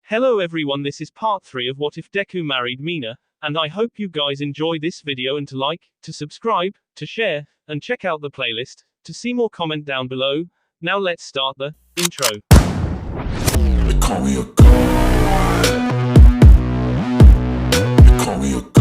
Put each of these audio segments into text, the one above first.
Hello everyone, this is part 3 of What If Deku Married Mina, and I hope you guys enjoy this video and to like, to subscribe, to share, and check out the playlist, to see more comment down below. Now let's start the intro. They call me a god. They call me a god.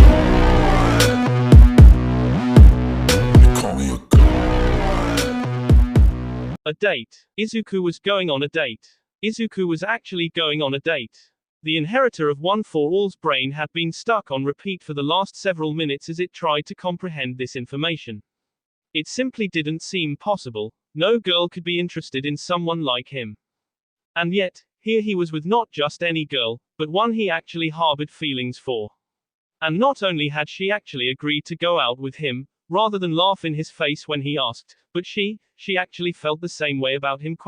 They call me a god. A date. Izuku was going on a date. Izuku was actually going on a date. The inheritor of One for All's brain had been stuck on repeat for the last several minutes as it tried to comprehend this information. It simply didn't seem possible. No girl could be interested in someone like him. And yet, here he was with not just any girl, but one he actually harbored feelings for. And not only had she actually agreed to go out with him, rather than laugh in his face when he asked, but she actually felt the same way about him ?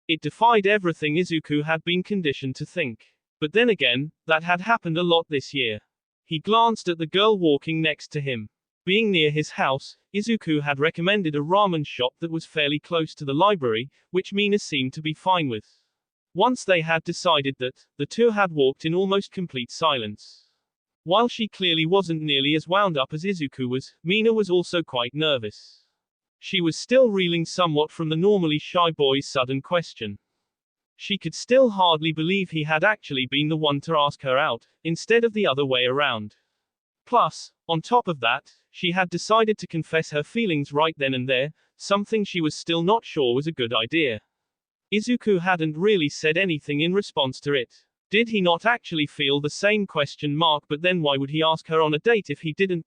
It defied everything Izuku had been conditioned to think. But then again, that had happened a lot this year. He glanced at the girl walking next to him. Being near his house, Izuku had recommended a ramen shop that was fairly close to the library, which Mina seemed to be fine with. Once they had decided that, the two had walked in almost complete silence. While she clearly wasn't nearly as wound up as Izuku was, Mina was also quite nervous. She was still reeling somewhat from the normally shy boy's sudden question. She could still hardly believe he had actually been the one to ask her out, instead of the other way around. Plus, on top of that, she had decided to confess her feelings right then and there, something she was still not sure was a good idea. Izuku hadn't really said anything in response to it. Did he not actually feel the same ? But then why would he ask her on a date if he didn't ?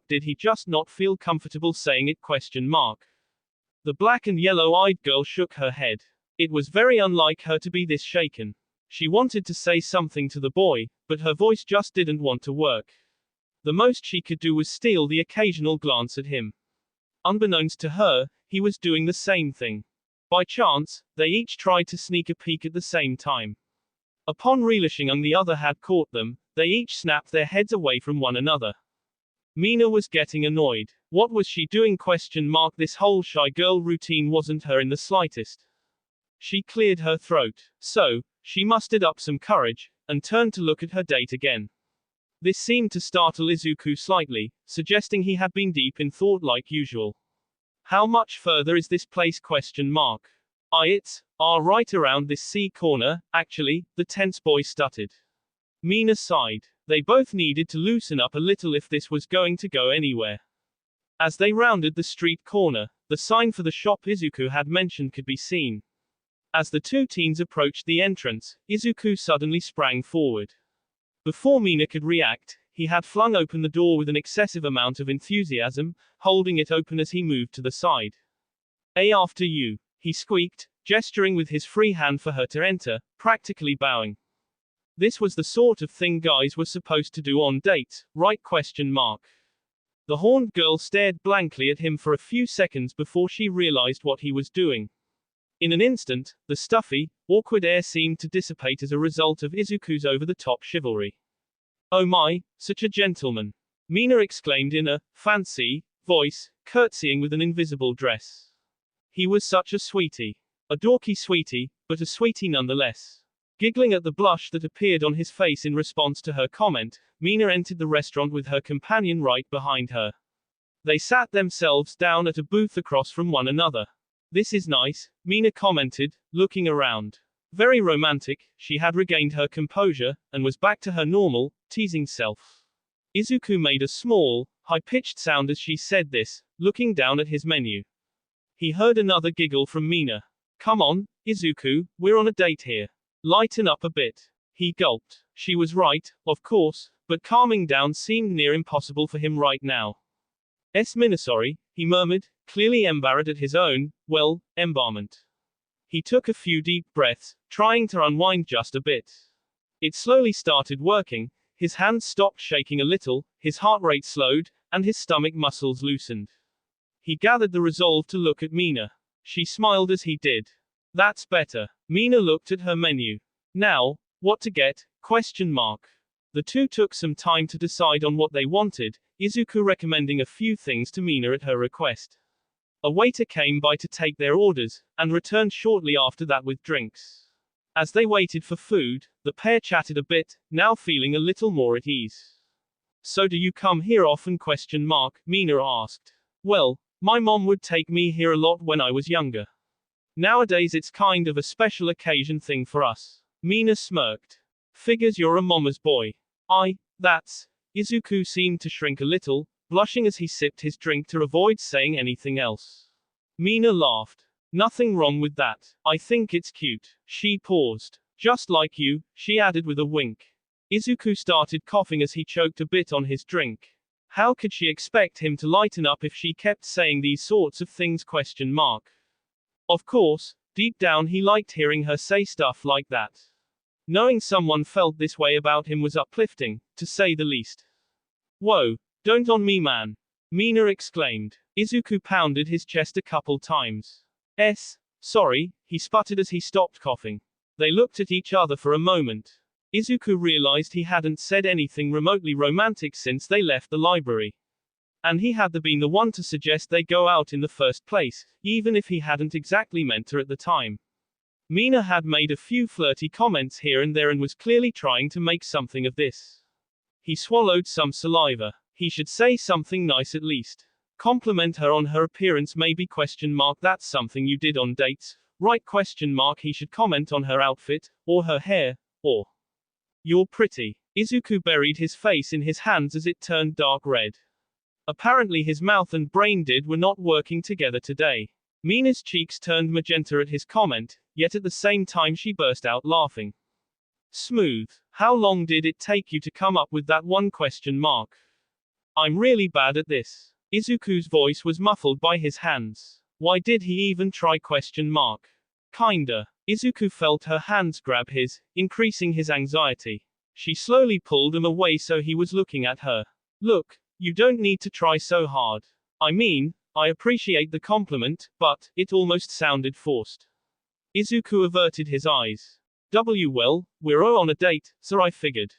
Did he just not feel comfortable saying it ? The black and yellow-eyed girl shook her head. It was very unlike her to be this shaken. She wanted to say something to the boy, but her voice just didn't want to work. The most she could do was steal the occasional glance at him. Unbeknownst to her, he was doing the same thing. By chance, they each tried to sneak a peek at the same time. Upon realizing the other had caught them, they each snapped their heads away from one another. Mina was getting annoyed. What was she doing ? This whole shy girl routine wasn't her in the slightest. She cleared her throat. So, she mustered up some courage, and turned to look at her date again. This seemed to startle Izuku slightly, suggesting he had been deep in thought like usual. How much further is this place ? It's right around this C corner, actually, the tense boy stuttered. Mina sighed. They both needed to loosen up a little if this was going to go anywhere. As they rounded the street corner, the sign for the shop Izuku had mentioned could be seen. As the two teens approached the entrance, Izuku suddenly sprang forward. Before Mina could react, he had flung open the door with an excessive amount of enthusiasm, holding it open as he moved to the side. After you. He squeaked, gesturing with his free hand for her to enter, practically bowing. This was the sort of thing guys were supposed to do on dates, right ? The horned girl stared blankly at him for a few seconds before she realized what he was doing. In an instant, the stuffy, awkward air seemed to dissipate as a result of Izuku's over-the-top chivalry. Oh my, such a gentleman! Mina exclaimed in a fancy voice, curtsying with an invisible dress. He was such a sweetie. A dorky sweetie, but a sweetie nonetheless. Giggling at the blush that appeared on his face in response to her comment, Mina entered the restaurant with her companion right behind her. They sat themselves down at a booth across from one another. This is nice, Mina commented, looking around. Very romantic, she had regained her composure, and was back to her normal, teasing self. Izuku made a small, high-pitched sound as she said this, looking down at his menu. He heard another giggle from Mina. Come on, Izuku, we're on a date here. Lighten up a bit. He gulped. She was right, of course, but calming down seemed near impossible for him right now. Sorry, he murmured, clearly embarrassed at his own, embarrassment. He took a few deep breaths, trying to unwind just a bit. It slowly started working, his hands stopped shaking a little, his heart rate slowed, and his stomach muscles loosened. He gathered the resolve to look at Mina. She smiled as he did. That's better. Mina looked at her menu. Now, what to get? ? The two took some time to decide on what they wanted, Izuku recommending a few things to Mina at her request. A waiter came by to take their orders, and returned shortly after that with drinks. As they waited for food, the pair chatted a bit, now feeling a little more at ease. So do you come here often? Mina asked. Well, my mom would take me here a lot when I was younger. Nowadays it's kind of a special occasion thing for us. Mina smirked. Figures you're a mama's boy. That's. Izuku seemed to shrink a little, blushing as he sipped his drink to avoid saying anything else. Mina laughed. Nothing wrong with that. I think it's cute. She paused. Just like you, she added with a wink. Izuku started coughing as he choked a bit on his drink. How could she expect him to lighten up if she kept saying these sorts of things? Of course, deep down he liked hearing her say stuff like that. Knowing someone felt this way about him was uplifting, to say the least. Whoa, don't on me, man. Mina exclaimed. Izuku pounded his chest a couple times. Sorry, he sputtered as he stopped coughing. They looked at each other for a moment. Izuku realized he hadn't said anything remotely romantic since they left the library. And he had been the one to suggest they go out in the first place, even if he hadn't exactly meant to at the time. Mina had made a few flirty comments here and there and was clearly trying to make something of this. He swallowed some saliva. He should say something nice at least. Compliment her on her appearance maybe? That's something you did on dates, right? He should comment on her outfit, or her hair, or you're pretty. Izuku buried his face in his hands as it turned dark red. Apparently his mouth and brain were not working together today. Mina's cheeks turned magenta at his comment, yet at the same time she burst out laughing. Smooth. How long did it take you to come up with that one? I'm really bad at this. Izuku's voice was muffled by his hands. Why did he even try? Kinda. Izuku felt her hands grab his, increasing his anxiety. She slowly pulled him away so he was looking at her. Look, you don't need to try so hard. I mean, I appreciate the compliment, but it almost sounded forced. Izuku averted his eyes. Well, we're on a date, so I figured.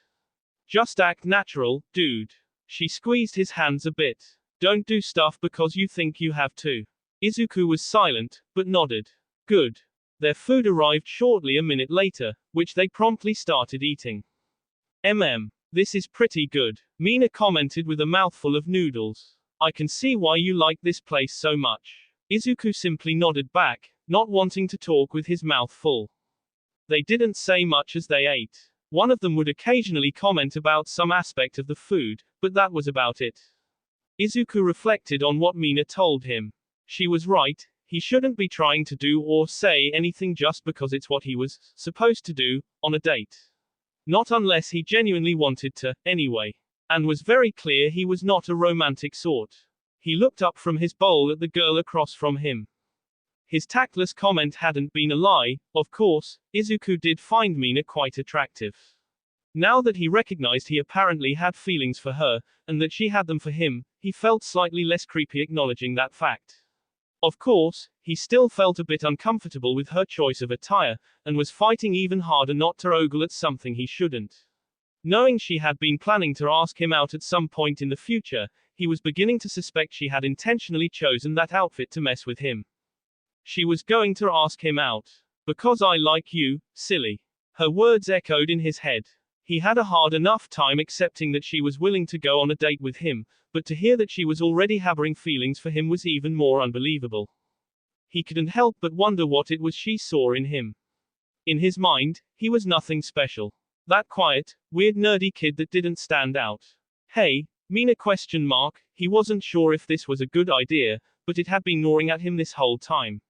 Just act natural, dude. She squeezed his hands a bit. Don't do stuff because you think you have to. Izuku was silent, but nodded. Good. Their food arrived shortly a minute later, which they promptly started eating. This is pretty good, Mina commented with a mouthful of noodles. I can see why you like this place so much. Izuku simply nodded back, not wanting to talk with his mouth full. They didn't say much as they ate. One of them would occasionally comment about some aspect of the food, but that was about it. Izuku reflected on what Mina told him. She was right, he shouldn't be trying to do or say anything just because it's what he was supposed to do on a date. Not unless he genuinely wanted to, anyway. And was very clear he was not a romantic sort. He looked up from his bowl at the girl across from him. His tactless comment hadn't been a lie. Of course, Izuku did find Mina quite attractive. Now that he recognized he apparently had feelings for her, and that she had them for him, he felt slightly less creepy acknowledging that fact. Of course, he still felt a bit uncomfortable with her choice of attire, and was fighting even harder not to ogle at something he shouldn't. Knowing she had been planning to ask him out at some point in the future, he was beginning to suspect she had intentionally chosen that outfit to mess with him. She was going to ask him out. Because I like you, silly. Her words echoed in his head. He had a hard enough time accepting that she was willing to go on a date with him, but to hear that she was already harboring feelings for him was even more unbelievable. He couldn't help but wonder what it was she saw in him. In his mind, he was nothing special. That quiet, weird nerdy kid that didn't stand out. Hey, Mina ? He wasn't sure if this was a good idea, but it had been gnawing at him this whole time.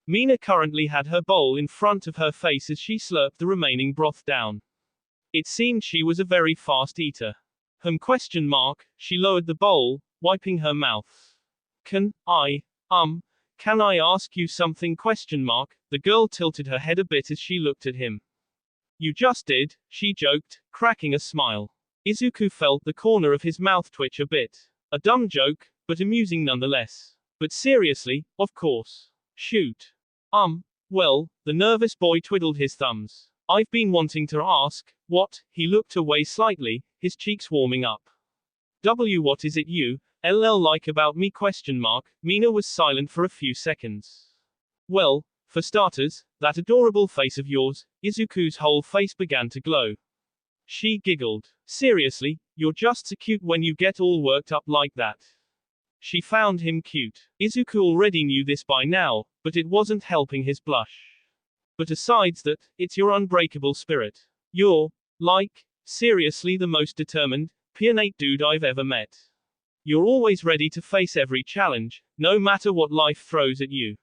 Mina currently had her bowl in front of her face as she slurped the remaining broth down. It seemed she was a very fast eater. She lowered the bowl, wiping her mouth. Can I ask you something? The girl tilted her head a bit as she looked at him. You just did, she joked, cracking a smile. Izuku felt the corner of his mouth twitch a bit. A dumb joke, but amusing nonetheless. But seriously, of course. Shoot. Well, the nervous boy twiddled his thumbs. I've been wanting to ask, what? He looked away slightly, his cheeks warming up. What is it you, like about me? Mina was silent for a few seconds. Well, for starters, That adorable face of yours. Izuku's whole face began to glow. She giggled. Seriously, you're just so cute when you get all worked up like that. She found him cute. Izuku already knew this by now, but it wasn't helping his blush. But asides that, it's your unbreakable spirit. You're, like, seriously the most determined, pianate dude I've ever met. You're always ready to face every challenge, no matter what life throws at you.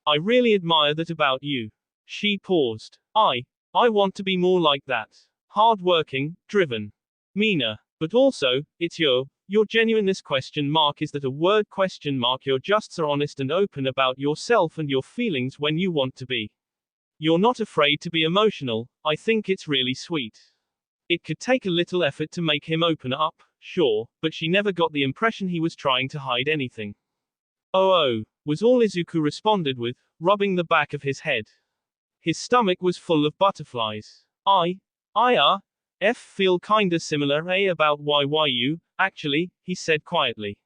I really admire that about you. She paused. I want to be more like that. Hard-working, driven. Mina. But also, it's your genuineness ? Is that a word ? You're just so honest and open about yourself and your feelings when you want to be. You're not afraid to be emotional. I think it's really sweet. It could take a little effort to make him open up, sure, but she never got the impression he was trying to hide anything. Oh, was all Izuku responded with, rubbing the back of his head. His stomach was full of butterflies. Feel kinda similar, about you, actually, he said quietly.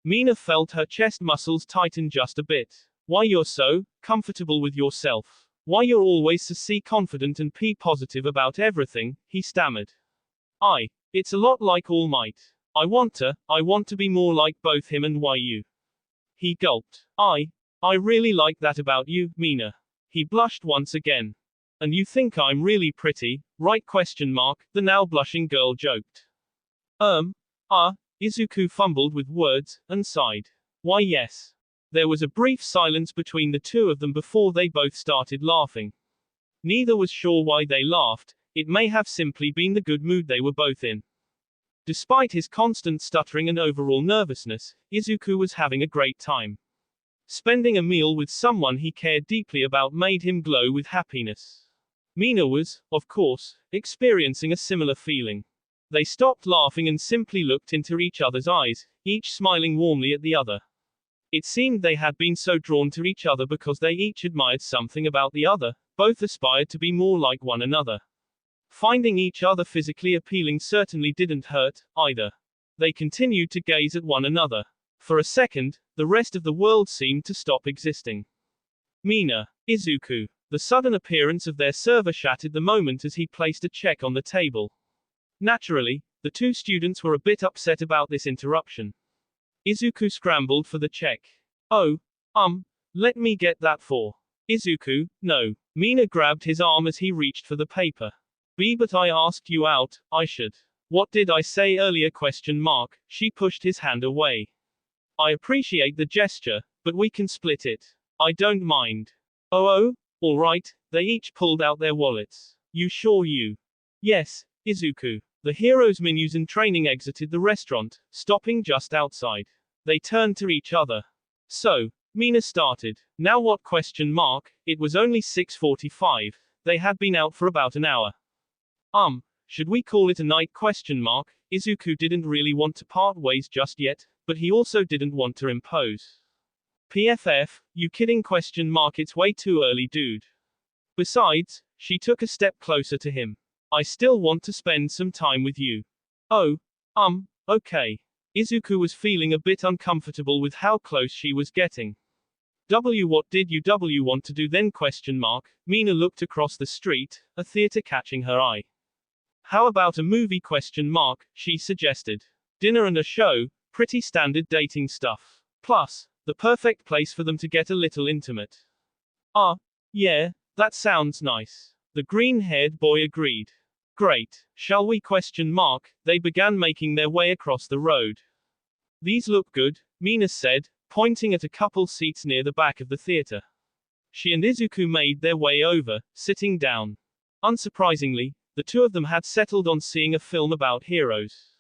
Mina felt her chest muscles tighten just a bit. Why you're so comfortable with yourself. Why you're always so confident and positive about everything, he stammered. It's a lot like All Might. I want to be more like both him and you. He gulped. I really like that about you, Mina. He blushed once again. And you think I'm really pretty, right? The now blushing girl joked. Izuku fumbled with words, and sighed. Why yes. There was a brief silence between the two of them before they both started laughing. Neither was sure why they laughed, it may have simply been the good mood they were both in. Despite his constant stuttering and overall nervousness, Izuku was having a great time. Spending a meal with someone he cared deeply about made him glow with happiness. Mina was, of course, experiencing a similar feeling. They stopped laughing and simply looked into each other's eyes, each smiling warmly at the other. It seemed they had been so drawn to each other because they each admired something about the other, both aspired to be more like one another. Finding each other physically appealing certainly didn't hurt, either. They continued to gaze at one another. For a second, the rest of the world seemed to stop existing. Mina. Izuku. The sudden appearance of their server shattered the moment as he placed a check on the table. Naturally, the two students were a bit upset about this interruption. Izuku scrambled for the check. Let me get that for. Izuku, no. Mina grabbed his arm as he reached for the paper. But I asked you out, I should. What did I say earlier? She pushed his hand away. I appreciate the gesture, but we can split it. I don't mind. Alright, they each pulled out their wallets. You sure you? Yes, Izuku. The heroes' menus and training exited the restaurant, stopping just outside. They turned to each other. So, Mina started. Now what? It was only 6:45. They had been out for about an hour. Should we call it a night? Izuku didn't really want to part ways just yet, but he also didn't want to impose. PFF, you kidding? It's way too early, dude. Besides, she took a step closer to him. I still want to spend some time with you. Okay. Izuku was feeling a bit uncomfortable with how close she was getting. What did you want to do then? Mina looked across the street, a theater catching her eye. How about a movie? She suggested. Dinner and a show, pretty standard dating stuff. Plus, the perfect place for them to get a little intimate. Yeah, that sounds nice. The green-haired boy agreed. Great. Shall we? They began making their way across the road. These look good, Mina said, pointing at a couple seats near the back of the theater. She and Izuku made their way over, sitting down. Unsurprisingly, the two of them had settled on seeing a film about heroes.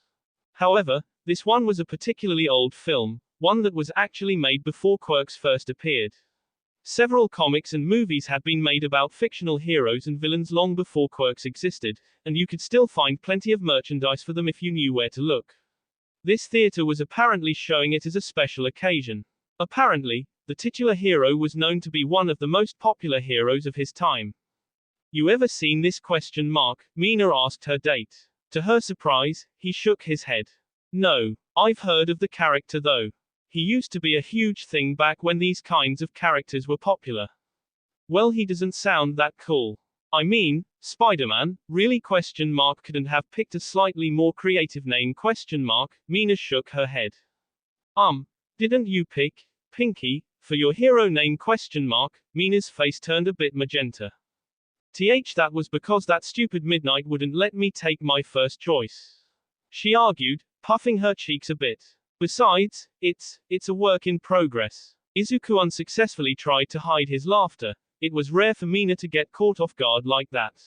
However, this one was a particularly old film, one that was actually made before quirks first appeared. Several comics and movies had been made about fictional heroes and villains long before quirks existed, and you could still find plenty of merchandise for them if you knew where to look. This theater was apparently showing it as a special occasion. Apparently, the titular hero was known to be one of the most popular heroes of his time. You ever seen this? Mina asked her date. To her surprise, he shook his head. No, I've heard of the character though. He used to be a huge thing back when these kinds of characters were popular. Well, he doesn't sound that cool. I mean, Spider-Man, really? Couldn't have picked a slightly more creative name? Mina shook her head. Didn't you pick Pinky for your hero name? Mina's face turned a bit magenta. That was because that stupid Midnight wouldn't let me take my first choice, she argued, puffing her cheeks a bit. Besides, it's a work in progress. Izuku unsuccessfully tried to hide his laughter. It was rare for Mina to get caught off guard like that.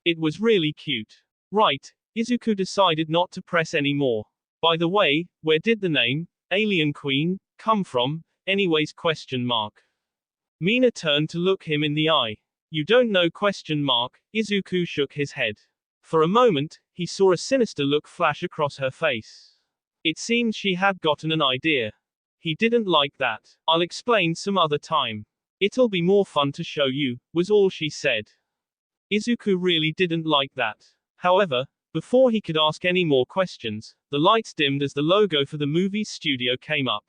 It was really cute. Right, Izuku decided not to press any more. By the way, where did the name, Alien Queen, come from, anyways? Mina turned to look him in the eye. You don't know? Izuku shook his head. For a moment, he saw a sinister look flash across her face. It seemed she had gotten an idea. He didn't like that. I'll explain some other time. It'll be more fun to show you, was all she said. Izuku really didn't like that. However, before he could ask any more questions, the lights dimmed as the logo for the movie's studio came up.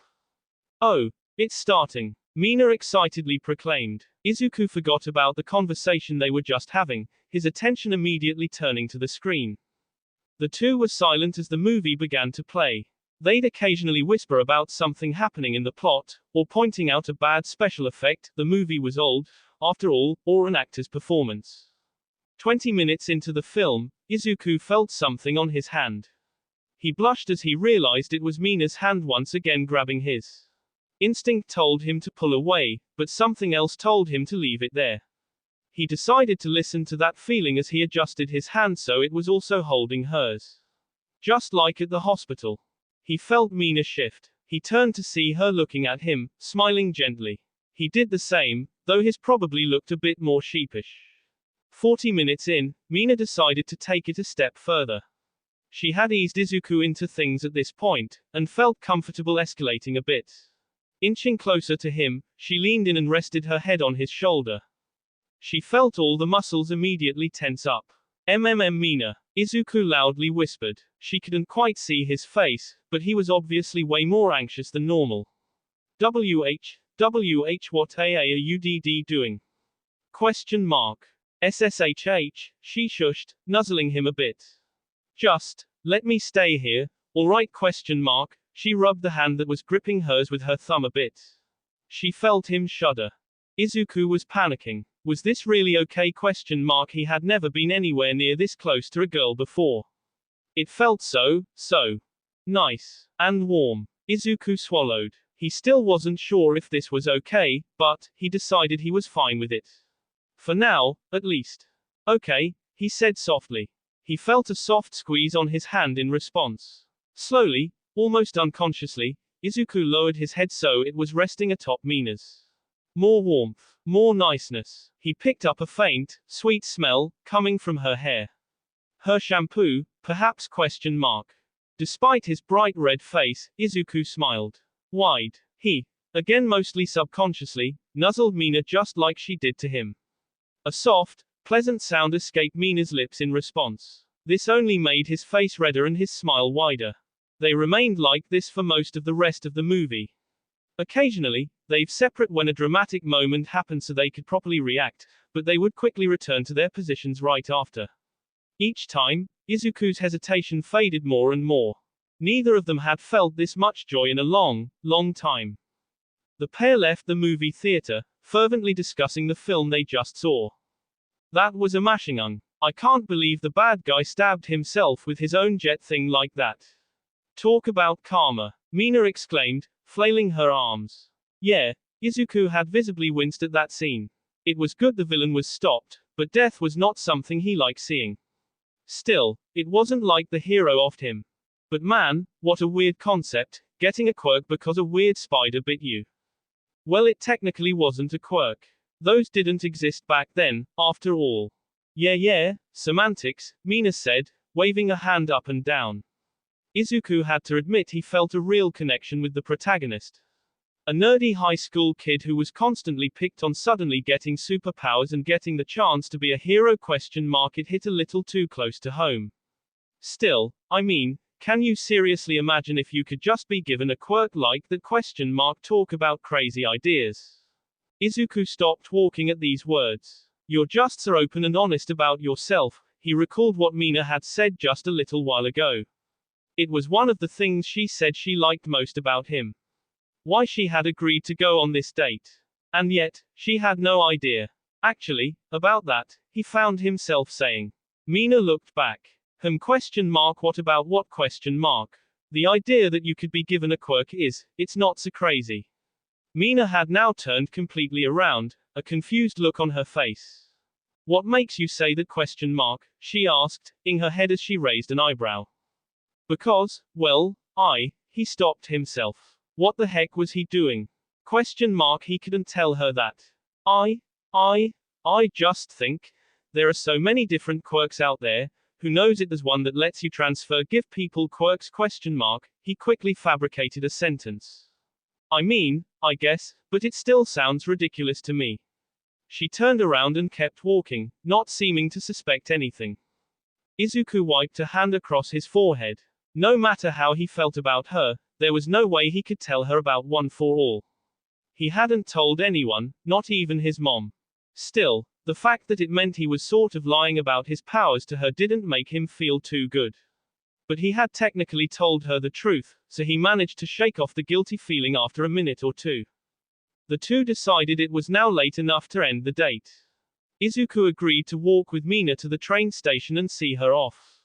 Oh, it's starting, Mina excitedly proclaimed. Izuku forgot about the conversation they were just having, his attention immediately turning to the screen. The two were silent as the movie began to play. They'd occasionally whisper about something happening in the plot, or pointing out a bad special effect, the movie was old, after all, or an actor's performance. 20 minutes into the film, Izuku felt something on his hand. He blushed as he realized it was Mina's hand once again grabbing his. Instinct told him to pull away, but something else told him to leave it there. He decided to listen to that feeling as he adjusted his hand so it was also holding hers. Just like at the hospital. He felt Mina shift. He turned to see her looking at him, smiling gently. He did the same, though his probably looked a bit more sheepish. 40 minutes in, Mina decided to take it a step further. She had eased Izuku into things at this point, and felt comfortable escalating a bit. Inching closer to him, she leaned in and rested her head on his shoulder. She felt all the muscles immediately tense up. Mina, Izuku loudly whispered. She couldn't quite see his face, but he was obviously way more anxious than normal. What are you doing? SSHH, she shushed, nuzzling him a bit. Just, let me stay here, alright? She rubbed the hand that was gripping hers with her thumb a bit. She felt him shudder. Izuku was panicking. Was this really okay? He had never been anywhere near this close to a girl before. It felt so nice and warm. Izuku swallowed. He still wasn't sure if this was okay, but he decided he was fine with it. For now, at least. Okay, he said softly. He felt a soft squeeze on his hand in response. Slowly, almost unconsciously, Izuku lowered his head so it was resting atop Mina's. More warmth, more niceness. He picked up a faint, sweet smell, coming from her hair. Her shampoo, perhaps? Despite his bright red face, Izuku smiled wide. He, again mostly subconsciously, nuzzled Mina just like she did to him. A soft, pleasant sound escaped Mina's lips in response. This only made his face redder and his smile wider. They remained like this for most of the rest of the movie. Occasionally, they'd separate when a dramatic moment happened so they could properly react, but they would quickly return to their positions right after. Each time, Izuku's hesitation faded more and more. Neither of them had felt this much joy in a long time. The pair left the movie theater, fervently discussing the film they just saw. That was a mashingung. I can't believe the bad guy stabbed himself with his own jet thing like that. Talk about karma, Mina exclaimed, flailing her arms. Yeah, Izuku had visibly winced at that scene. It was good the villain was stopped, but death was not something he liked seeing. Still, it wasn't like the hero offed him. But man, what a weird concept, getting a quirk because a weird spider bit you. Well, it technically wasn't a quirk. Those didn't exist back then, after all. Yeah, semantics, Mina said, waving a hand up and down. Izuku had to admit he felt a real connection with the protagonist. A nerdy high school kid who was constantly picked on suddenly getting superpowers and getting the chance to be a hero? It hit a little too close to home. Still, I mean, can you seriously imagine if you could just be given a quirk like that? Talk about crazy ideas. Izuku stopped walking at these words. Your justs are open and honest about yourself. He recalled what Mina had said just a little while ago. It was one of the things she said she liked most about him. Why she had agreed to go on this date. And yet, she had no idea. Actually, about that, he found himself saying. Mina looked back. What about what ? The idea that you could be given a quirk it's not so crazy. Mina had now turned completely around, a confused look on her face. What makes you say that ? She asked, in her head as she raised an eyebrow. Because, well, he stopped himself. What the heck was he doing? ? He couldn't tell her that. I just think, there are so many different quirks out there, who knows it there's one that lets you give people quirks ? He quickly fabricated a sentence. I mean, I guess, but it still sounds ridiculous to me. She turned around and kept walking, not seeming to suspect anything. Izuku wiped a hand across his forehead. No matter how he felt about her, there was no way he could tell her about One for All. He hadn't told anyone, not even his mom. Still, the fact that it meant he was sort of lying about his powers to her didn't make him feel too good. But he had technically told her the truth, so he managed to shake off the guilty feeling after a minute or two. The two decided it was now late enough to end the date. Izuku agreed to walk with Mina to the train station and see her off.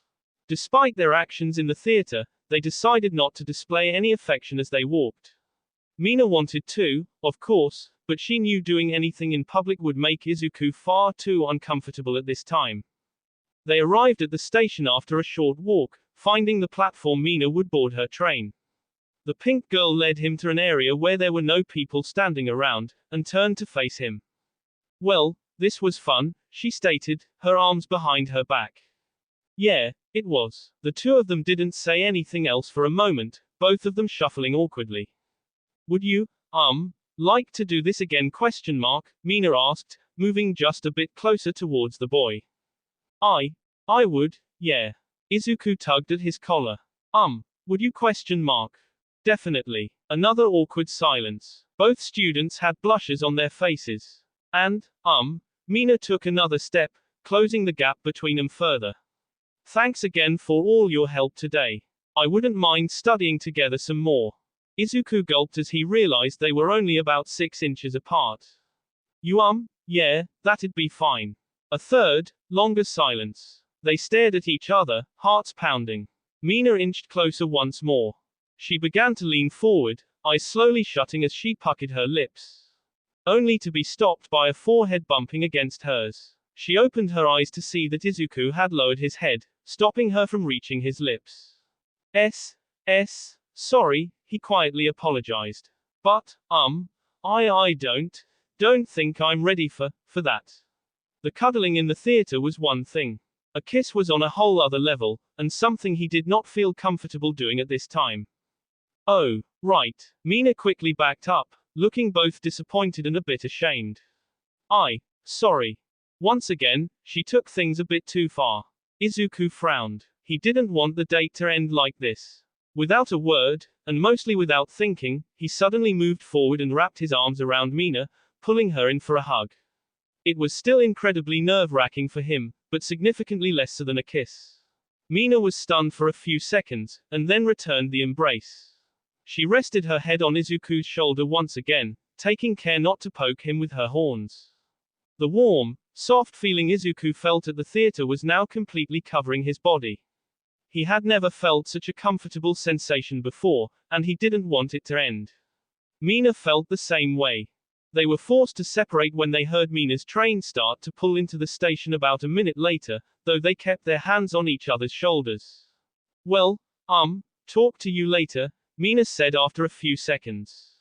Despite their actions in the theater, they decided not to display any affection as they walked. Mina wanted to, of course, but she knew doing anything in public would make Izuku far too uncomfortable at this time. They arrived at the station after a short walk, finding the platform Mina would board her train. The pink girl led him to an area where there were no people standing around, and turned to face him. Well, this was fun, she stated, her arms behind her back. Yeah, it was. The two of them didn't say anything else for a moment, both of them shuffling awkwardly. Would you, like to do this again ? Mina asked, moving just a bit closer towards the boy. I would, yeah. Izuku tugged at his collar. Would you ? Definitely. Another awkward silence. Both students had blushes on their faces. And, Mina took another step, closing the gap between them further. Thanks again for all your help today. I wouldn't mind studying together some more. Izuku gulped as he realized they were only about 6 inches apart. You yeah, that'd be fine. A third, longer silence. They stared at each other, hearts pounding. Mina inched closer once more. She began to lean forward, eyes slowly shutting as she puckered her lips. Only to be stopped by a forehead bumping against hers. She opened her eyes to see that Izuku had lowered his head, stopping her from reaching his lips. Sorry, he quietly apologized. But, I don't think I'm ready for that. The cuddling in the theater was one thing. A kiss was on a whole other level, and something he did not feel comfortable doing at this time. Oh, right. Mina quickly backed up, looking both disappointed and a bit ashamed. Sorry. Once again, she took things a bit too far. Izuku frowned. He didn't want the date to end like this. Without a word, and mostly without thinking, he suddenly moved forward and wrapped his arms around Mina, pulling her in for a hug. It was still incredibly nerve-wracking for him, but significantly less so than a kiss. Mina was stunned for a few seconds, and then returned the embrace. She rested her head on Izuku's shoulder once again, taking care not to poke him with her horns. The warm, soft feeling Izuku felt at the theater was now completely covering his body. He had never felt such a comfortable sensation before, and he didn't want it to end. Mina felt the same way. They were forced to separate when they heard Mina's train start to pull into the station about a minute later, though they kept their hands on each other's shoulders. Well, talk to you later, Mina said after a few seconds.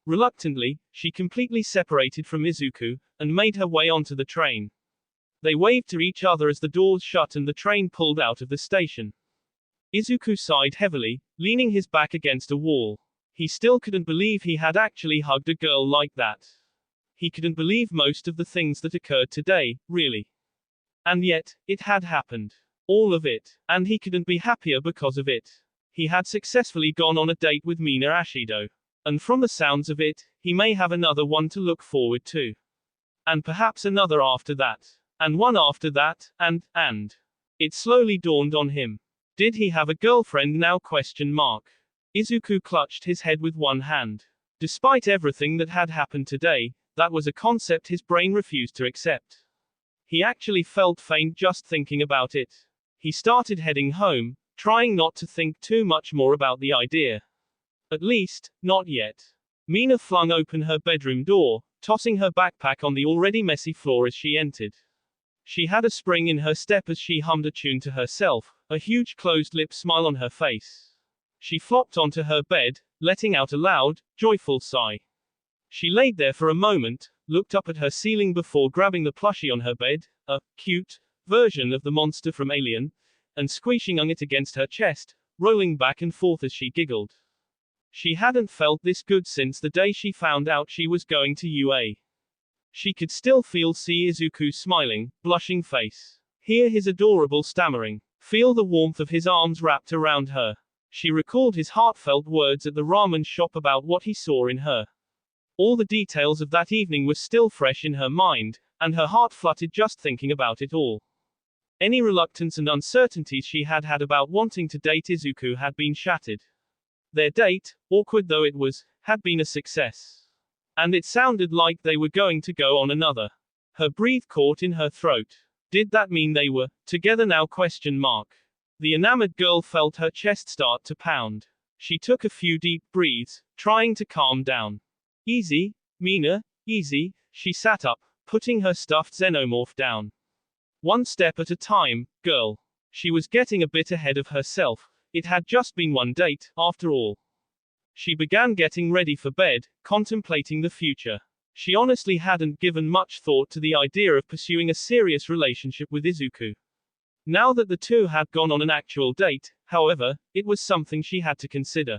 Reluctantly, she completely separated from Izuku, and made her way onto the train. They waved to each other as the doors shut and the train pulled out of the station. Izuku sighed heavily, leaning his back against a wall. He still couldn't believe he had actually hugged a girl like that. He couldn't believe most of the things that occurred today, really. And yet, it had happened. All of it. And he couldn't be happier because of it. He had successfully gone on a date with Mina Ashido. And from the sounds of it, he may have another one to look forward to. And perhaps another after that. And one after that, and. It slowly dawned on him. Did he have a girlfriend now? Izuku clutched his head with one hand. Despite everything that had happened today, that was a concept his brain refused to accept. He actually felt faint just thinking about it. He started heading home, trying not to think too much more about the idea. At least, not yet. Mina flung open her bedroom door, tossing her backpack on the already messy floor as she entered. She had a spring in her step as she hummed a tune to herself, a huge closed-lip smile on her face. She flopped onto her bed, letting out a loud, joyful sigh. She laid there for a moment, looked up at her ceiling before grabbing the plushie on her bed, a cute version of the monster from Alien, and squishing it against her chest, rolling back and forth as she giggled. She hadn't felt this good since the day she found out she was going to UA. She could still see Izuku's smiling, blushing face. Hear his adorable stammering. Feel the warmth of his arms wrapped around her. She recalled his heartfelt words at the ramen shop about what he saw in her. All the details of that evening were still fresh in her mind, and her heart fluttered just thinking about it all. Any reluctance and uncertainties she had had about wanting to date Izuku had been shattered. Their date, awkward though it was, had been a success. And it sounded like they were going to go on another. Her breath caught in her throat. Did that mean they were together now? The enamored girl felt her chest start to pound. She took a few deep breaths, trying to calm down. Easy, Mina, easy. She sat up, putting her stuffed xenomorph down. One step at a time, girl. She was getting a bit ahead of herself. It had just been one date, after all. She began getting ready for bed, contemplating the future. She honestly hadn't given much thought to the idea of pursuing a serious relationship with Izuku. Now that the two had gone on an actual date, however, it was something she had to consider.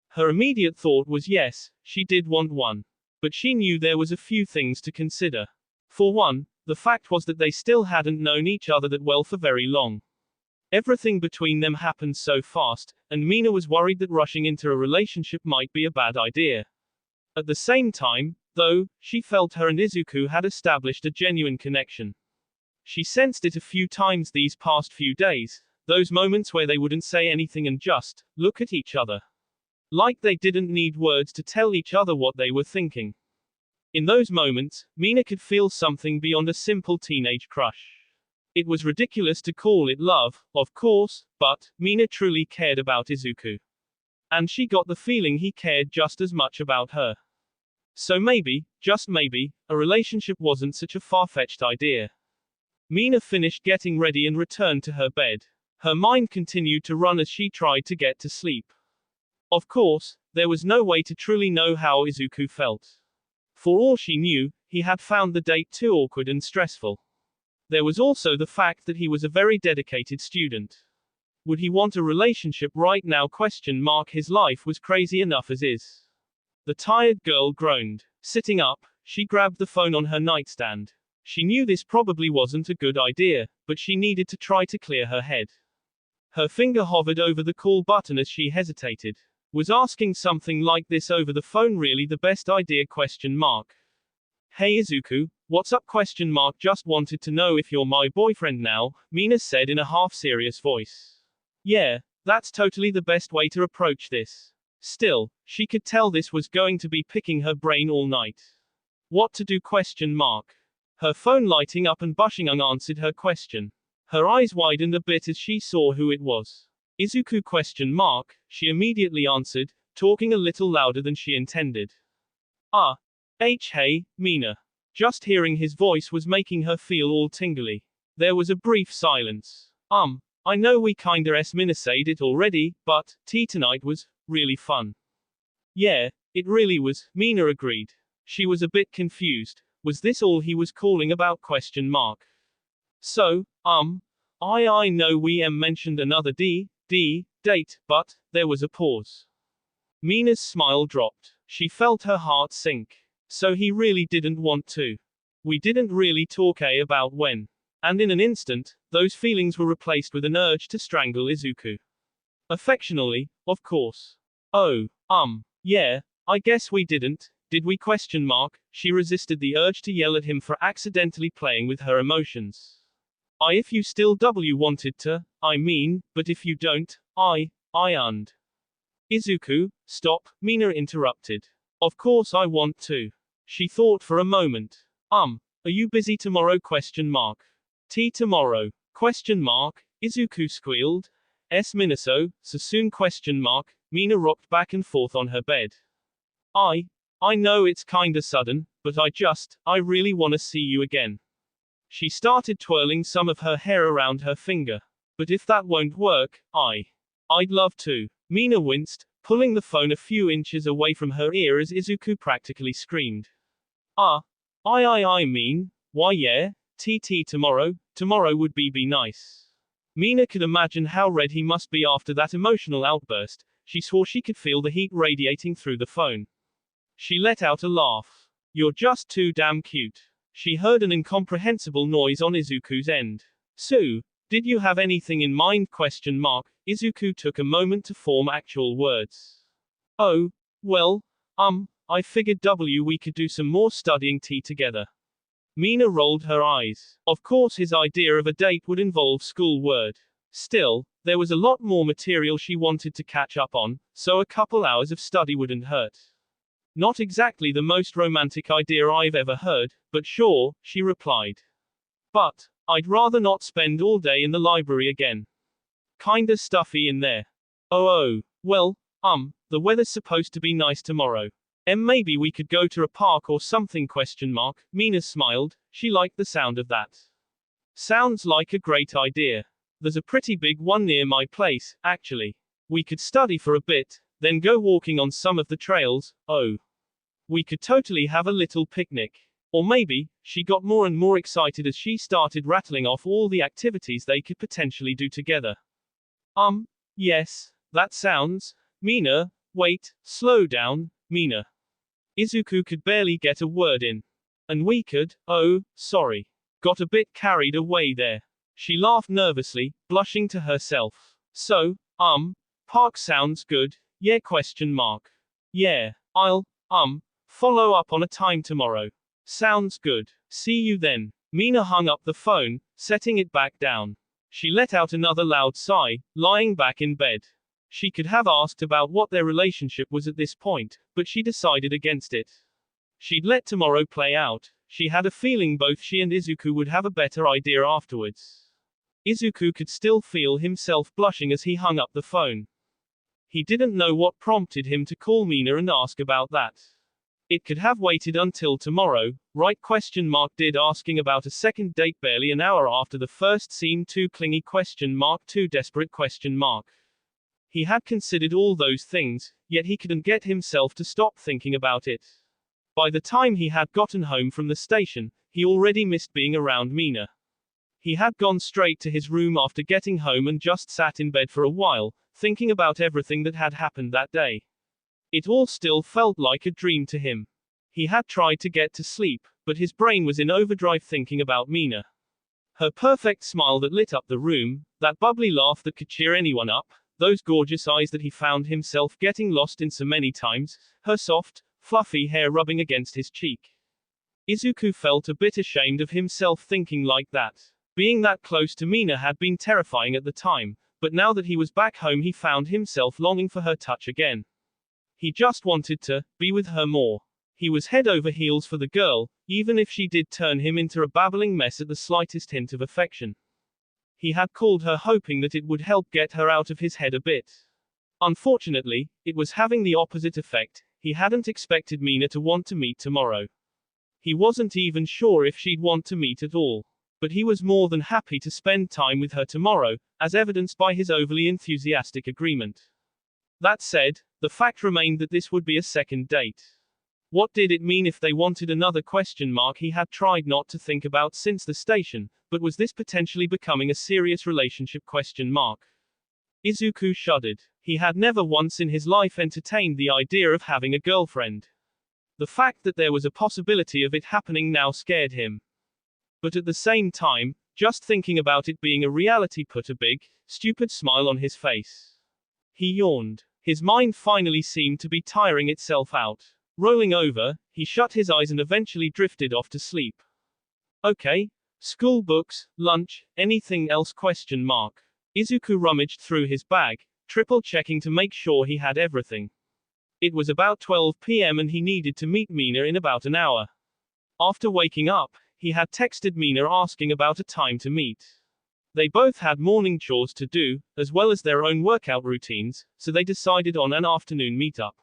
Her immediate thought was yes, she did want one. But she knew there was a few things to consider. For one, the fact was that they still hadn't known each other that well for very long. Everything between them happened so fast, and Mina was worried that rushing into a relationship might be a bad idea. At the same time, though, she felt her and Izuku had established a genuine connection. She sensed it a few times these past few days, those moments where they wouldn't say anything and just look at each other. Like they didn't need words to tell each other what they were thinking. In those moments, Mina could feel something beyond a simple teenage crush. It was ridiculous to call it love, of course, but Mina truly cared about Izuku. And she got the feeling he cared just as much about her. So maybe, just maybe, a relationship wasn't such a far-fetched idea. Mina finished getting ready and returned to her bed. Her mind continued to run as she tried to get to sleep. Of course, there was no way to truly know how Izuku felt. For all she knew, he had found the date too awkward and stressful. There was also the fact that he was a very dedicated student. Would he want a relationship right now? His life was crazy enough as is. The tired girl groaned. Sitting up, she grabbed the phone on her nightstand. She knew this probably wasn't a good idea, but she needed to try to clear her head. Her finger hovered over the call button as she hesitated. Was asking something like this over the phone really the best idea? Hey Izuku, what's up? Just wanted to know if you're my boyfriend now, Mina said in a half-serious voice. Yeah, that's totally the best way to approach this. Still, she could tell this was going to be picking her brain all night. What to do? Her phone lighting up and Bushing answered her question. Her eyes widened a bit as she saw who it was. Izuku? She immediately answered, talking a little louder than she intended. Hey, Mina. Just hearing his voice was making her feel all tingly. There was a brief silence. I know we kinda Mina said it already, but tea tonight was really fun. Yeah, it really was, Mina agreed. She was a bit confused. Was this all he was calling about? So, I know we mentioned another date, but there was a pause. Mina's smile dropped. She felt her heart sink. So he really didn't want to. We didn't really talk about when. And in an instant, those feelings were replaced with an urge to strangle Izuku. Affectionately, of course. Oh, yeah, I guess we didn't, did we? Question mark. She resisted the urge to yell at him for accidentally playing with her emotions. If you still wanted to, I mean, but if you don't, I und. Izuku, stop, Mina interrupted. Of course I want to. She thought for a moment. Are you busy tomorrow? Question mark. Tea tomorrow? Question mark. Izuku squealed. Minaso, so soon? Question mark. Mina rocked back and forth on her bed. I know it's kinda sudden, but I really wanna see you again. She started twirling some of her hair around her finger. But if that won't work, I'd love to. Mina winced, pulling the phone a few inches away from her ear as Izuku practically screamed. I mean, why yeah, TT tomorrow would be nice. Mina could imagine how red he must be after that emotional outburst. She swore she could feel the heat radiating through the phone. She let out a laugh. You're just too damn cute. She heard an incomprehensible noise on Izuku's end. So, did you have anything in mind? Question mark. Izuku took a moment to form actual words. Oh, well, I figured we could do some more studying tea together. Mina rolled her eyes. Of course his idea of a date would involve school word. Still, there was a lot more material she wanted to catch up on, so a couple hours of study wouldn't hurt. Not exactly the most romantic idea I've ever heard, but sure, she replied. But I'd rather not spend all day in the library again. Kinda stuffy in there. Oh, well, the weather's supposed to be nice tomorrow. Maybe we could go to a park or something? Question mark. Mina smiled. She liked the sound of that. Sounds like a great idea. There's a pretty big one near my place, actually. We could study for a bit, then go walking on some of the trails. Oh. We could totally have a little picnic. Or maybe, she got more and more excited as she started rattling off all the activities they could potentially do together. Yes, that sounds. Mina, wait, slow down, Mina. Izuku could barely get a word in. And we could, oh, sorry. Got a bit carried away there. She laughed nervously, blushing to herself. So, park sounds good, yeah? Question mark. Yeah, I'll, follow up on a time tomorrow. Sounds good. See you then. Mina hung up the phone, setting it back down. She let out another loud sigh, lying back in bed. She could have asked about what their relationship was at this point, but she decided against it. She'd let tomorrow play out. She had a feeling both she and Izuku would have a better idea afterwards. Izuku could still feel himself blushing as he hung up the phone. He didn't know what prompted him to call Mina and ask about that. It could have waited until tomorrow, right? Question mark. Did asking about a second date barely an hour after the first seem too clingy? Question mark. Too desperate? Question mark. He had considered all those things, yet he couldn't get himself to stop thinking about it. By the time he had gotten home from the station, he already missed being around Mina. He had gone straight to his room after getting home and just sat in bed for a while, thinking about everything that had happened that day. It all still felt like a dream to him. He had tried to get to sleep, but his brain was in overdrive thinking about Mina. Her perfect smile that lit up the room, that bubbly laugh that could cheer anyone up, those gorgeous eyes that he found himself getting lost in so many times, her soft, fluffy hair rubbing against his cheek. Izuku felt a bit ashamed of himself thinking like that. Being that close to Mina had been terrifying at the time, but now that he was back home he found himself longing for her touch again. He just wanted to be with her more. He was head over heels for the girl, even if she did turn him into a babbling mess at the slightest hint of affection. He had called her hoping that it would help get her out of his head a bit. Unfortunately, it was having the opposite effect. He hadn't expected Mina to want to meet tomorrow. He wasn't even sure if she'd want to meet at all. But he was more than happy to spend time with her tomorrow, as evidenced by his overly enthusiastic agreement. That said, the fact remained that this would be a second date. What did it mean if they wanted another? Question mark. He had tried not to think about since the station, but was this potentially becoming a serious relationship? Question mark. Izuku shuddered. He had never once in his life entertained the idea of having a girlfriend. The fact that there was a possibility of it happening now scared him. But at the same time, just thinking about it being a reality put a big, stupid smile on his face. He yawned. His mind finally seemed to be tiring itself out. Rolling over, he shut his eyes and eventually drifted off to sleep. Okay. School books, lunch, anything else? Izuku rummaged through his bag, triple checking to make sure he had everything. It was about 12 p.m. and he needed to meet Mina in about an hour. After waking up, he had texted Mina asking about a time to meet. They both had morning chores to do, as well as their own workout routines, so they decided on an afternoon meetup.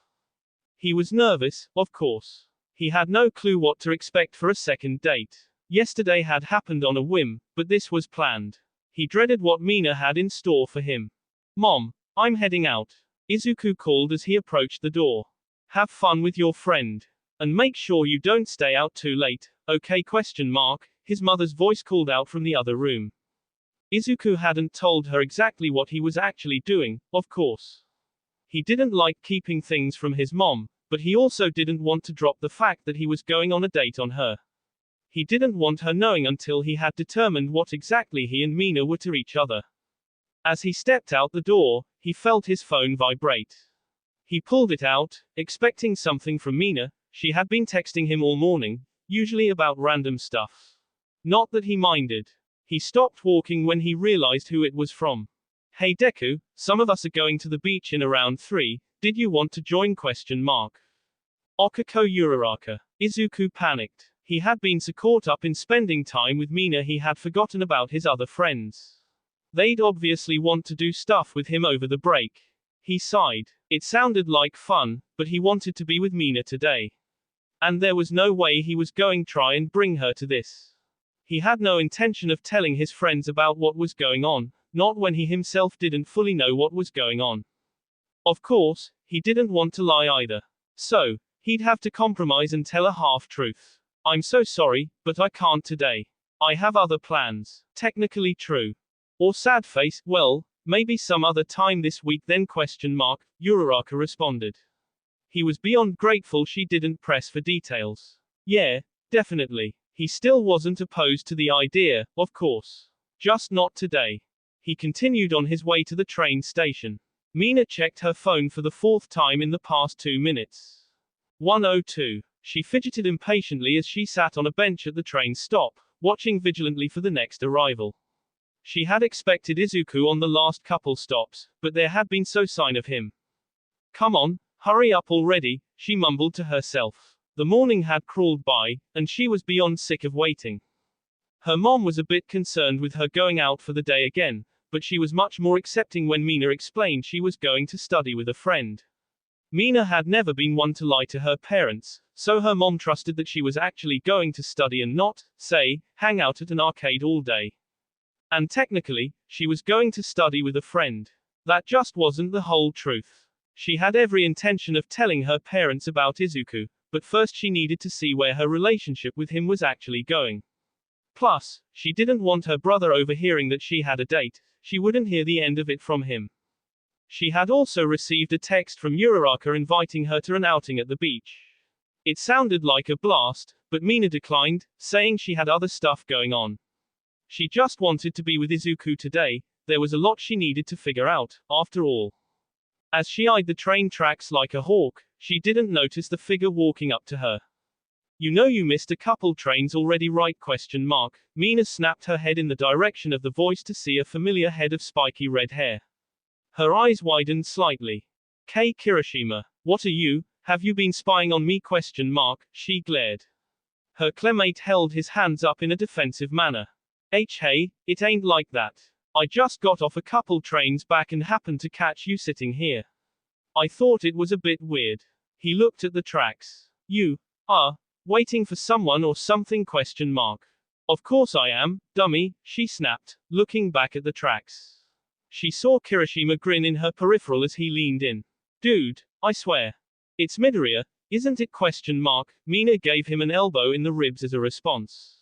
He was nervous, of course. He had no clue what to expect for a second date. Yesterday had happened on a whim, but this was planned. He dreaded what Mina had in store for him. Mom, I'm heading out. Izuku called as he approached the door. Have fun with your friend. And make sure you don't stay out too late, okay? His mother's voice called out from the other room. Izuku hadn't told her exactly what he was actually doing, of course. He didn't like keeping things from his mom, but he also didn't want to drop the fact that he was going on a date on her. He didn't want her knowing until he had determined what exactly he and Mina were to each other. As he stepped out the door, he felt his phone vibrate. He pulled it out, expecting something from Mina. She had been texting him all morning, usually about random stuff. Not that he minded. He stopped walking when he realized who it was from. Hey Deku, some of us are going to the beach in around 3, did you want to join? Okako Ururaka. Izuku panicked. He had been so caught up in spending time with Mina he had forgotten about his other friends. They'd obviously want to do stuff with him over the break. He sighed. It sounded like fun, but he wanted to be with Mina today. And there was no way he was going to try and bring her to this. He had no intention of telling his friends about what was going on, not when he himself didn't fully know what was going on. Of course, he didn't want to lie either. So, he'd have to compromise and tell a half-truth. I'm so sorry, but I can't today. I have other plans. Technically true. Or sad face, well, maybe some other time this week then? Ururaka responded. He was beyond grateful she didn't press for details. Yeah, definitely. He still wasn't opposed to the idea, of course. Just not today. He continued on his way to the train station. Mina checked her phone for the 4th time in the past 2 minutes. 1:02. She fidgeted impatiently as she sat on a bench at the train stop, watching vigilantly for the next arrival. She had expected Izuku on the last couple stops, but there had been no sign of him. Come on, hurry up already, she mumbled to herself. The morning had crawled by, and she was beyond sick of waiting. Her mom was a bit concerned with her going out for the day again, but she was much more accepting when Mina explained she was going to study with a friend. Mina had never been one to lie to her parents, so her mom trusted that she was actually going to study and not, say, hang out at an arcade all day. And technically, she was going to study with a friend. That just wasn't the whole truth. She had every intention of telling her parents about Izuku, but first she needed to see where her relationship with him was actually going. Plus, she didn't want her brother overhearing that she had a date. She wouldn't hear the end of it from him. She had also received a text from Ururaka inviting her to an outing at the beach. It sounded like a blast, but Mina declined, saying she had other stuff going on. She just wanted to be with Izuku today. There was a lot she needed to figure out, after all. As she eyed the train tracks like a hawk, she didn't notice the figure walking up to her. You know you missed a couple trains already, right? Mina snapped her head in the direction of the voice to see a familiar head of spiky red hair. Her eyes widened slightly. Kirishima, what are you? Have you been spying on me? She glared. Her classmate held his hands up in a defensive manner. Hey, it ain't like that. I just got off a couple trains back and happened to catch you sitting here. I thought it was a bit weird. He looked at the tracks. You are waiting for someone or something? Of course I am, dummy, she snapped, looking back at the tracks. She saw Kirishima grin in her peripheral as he leaned in. Dude, I swear. It's Midoriya, isn't it? Mina gave him an elbow in the ribs as a response.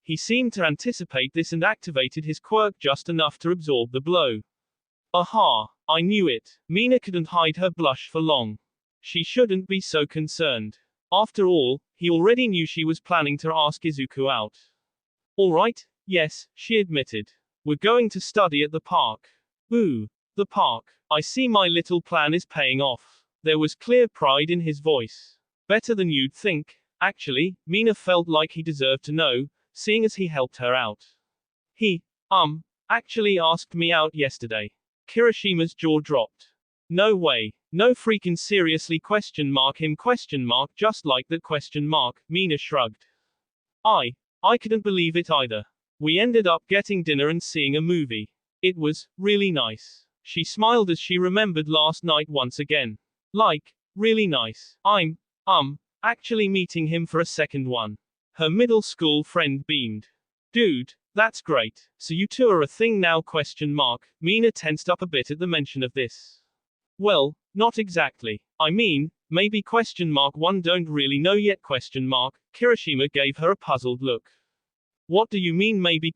He seemed to anticipate this and activated his quirk just enough to absorb the blow. Aha, I knew it. Mina couldn't hide her blush for long. She shouldn't be so concerned. After all, he already knew she was planning to ask Izuku out. Alright, yes, she admitted. We're going to study at the park. Ooh. The park. I see my little plan is paying off. There was clear pride in his voice. Better than you'd think, actually, Mina felt like he deserved to know, seeing as he helped her out. He, actually asked me out yesterday. Kirishima's jaw dropped. No way. No freaking seriously ? Him ? Just like that ? Mina shrugged. I couldn't believe it either. We ended up getting dinner and seeing a movie. It was really nice. She smiled as she remembered last night once again. Like, really nice. I'm actually meeting him for a second one. Her middle school friend beamed. Dude, that's great. So you two are a thing now ? Mina tensed up a bit at the mention of this. Well, not exactly. I mean, maybe ? One don't really know yet ? Kirishima gave her a puzzled look. What do you mean maybe ?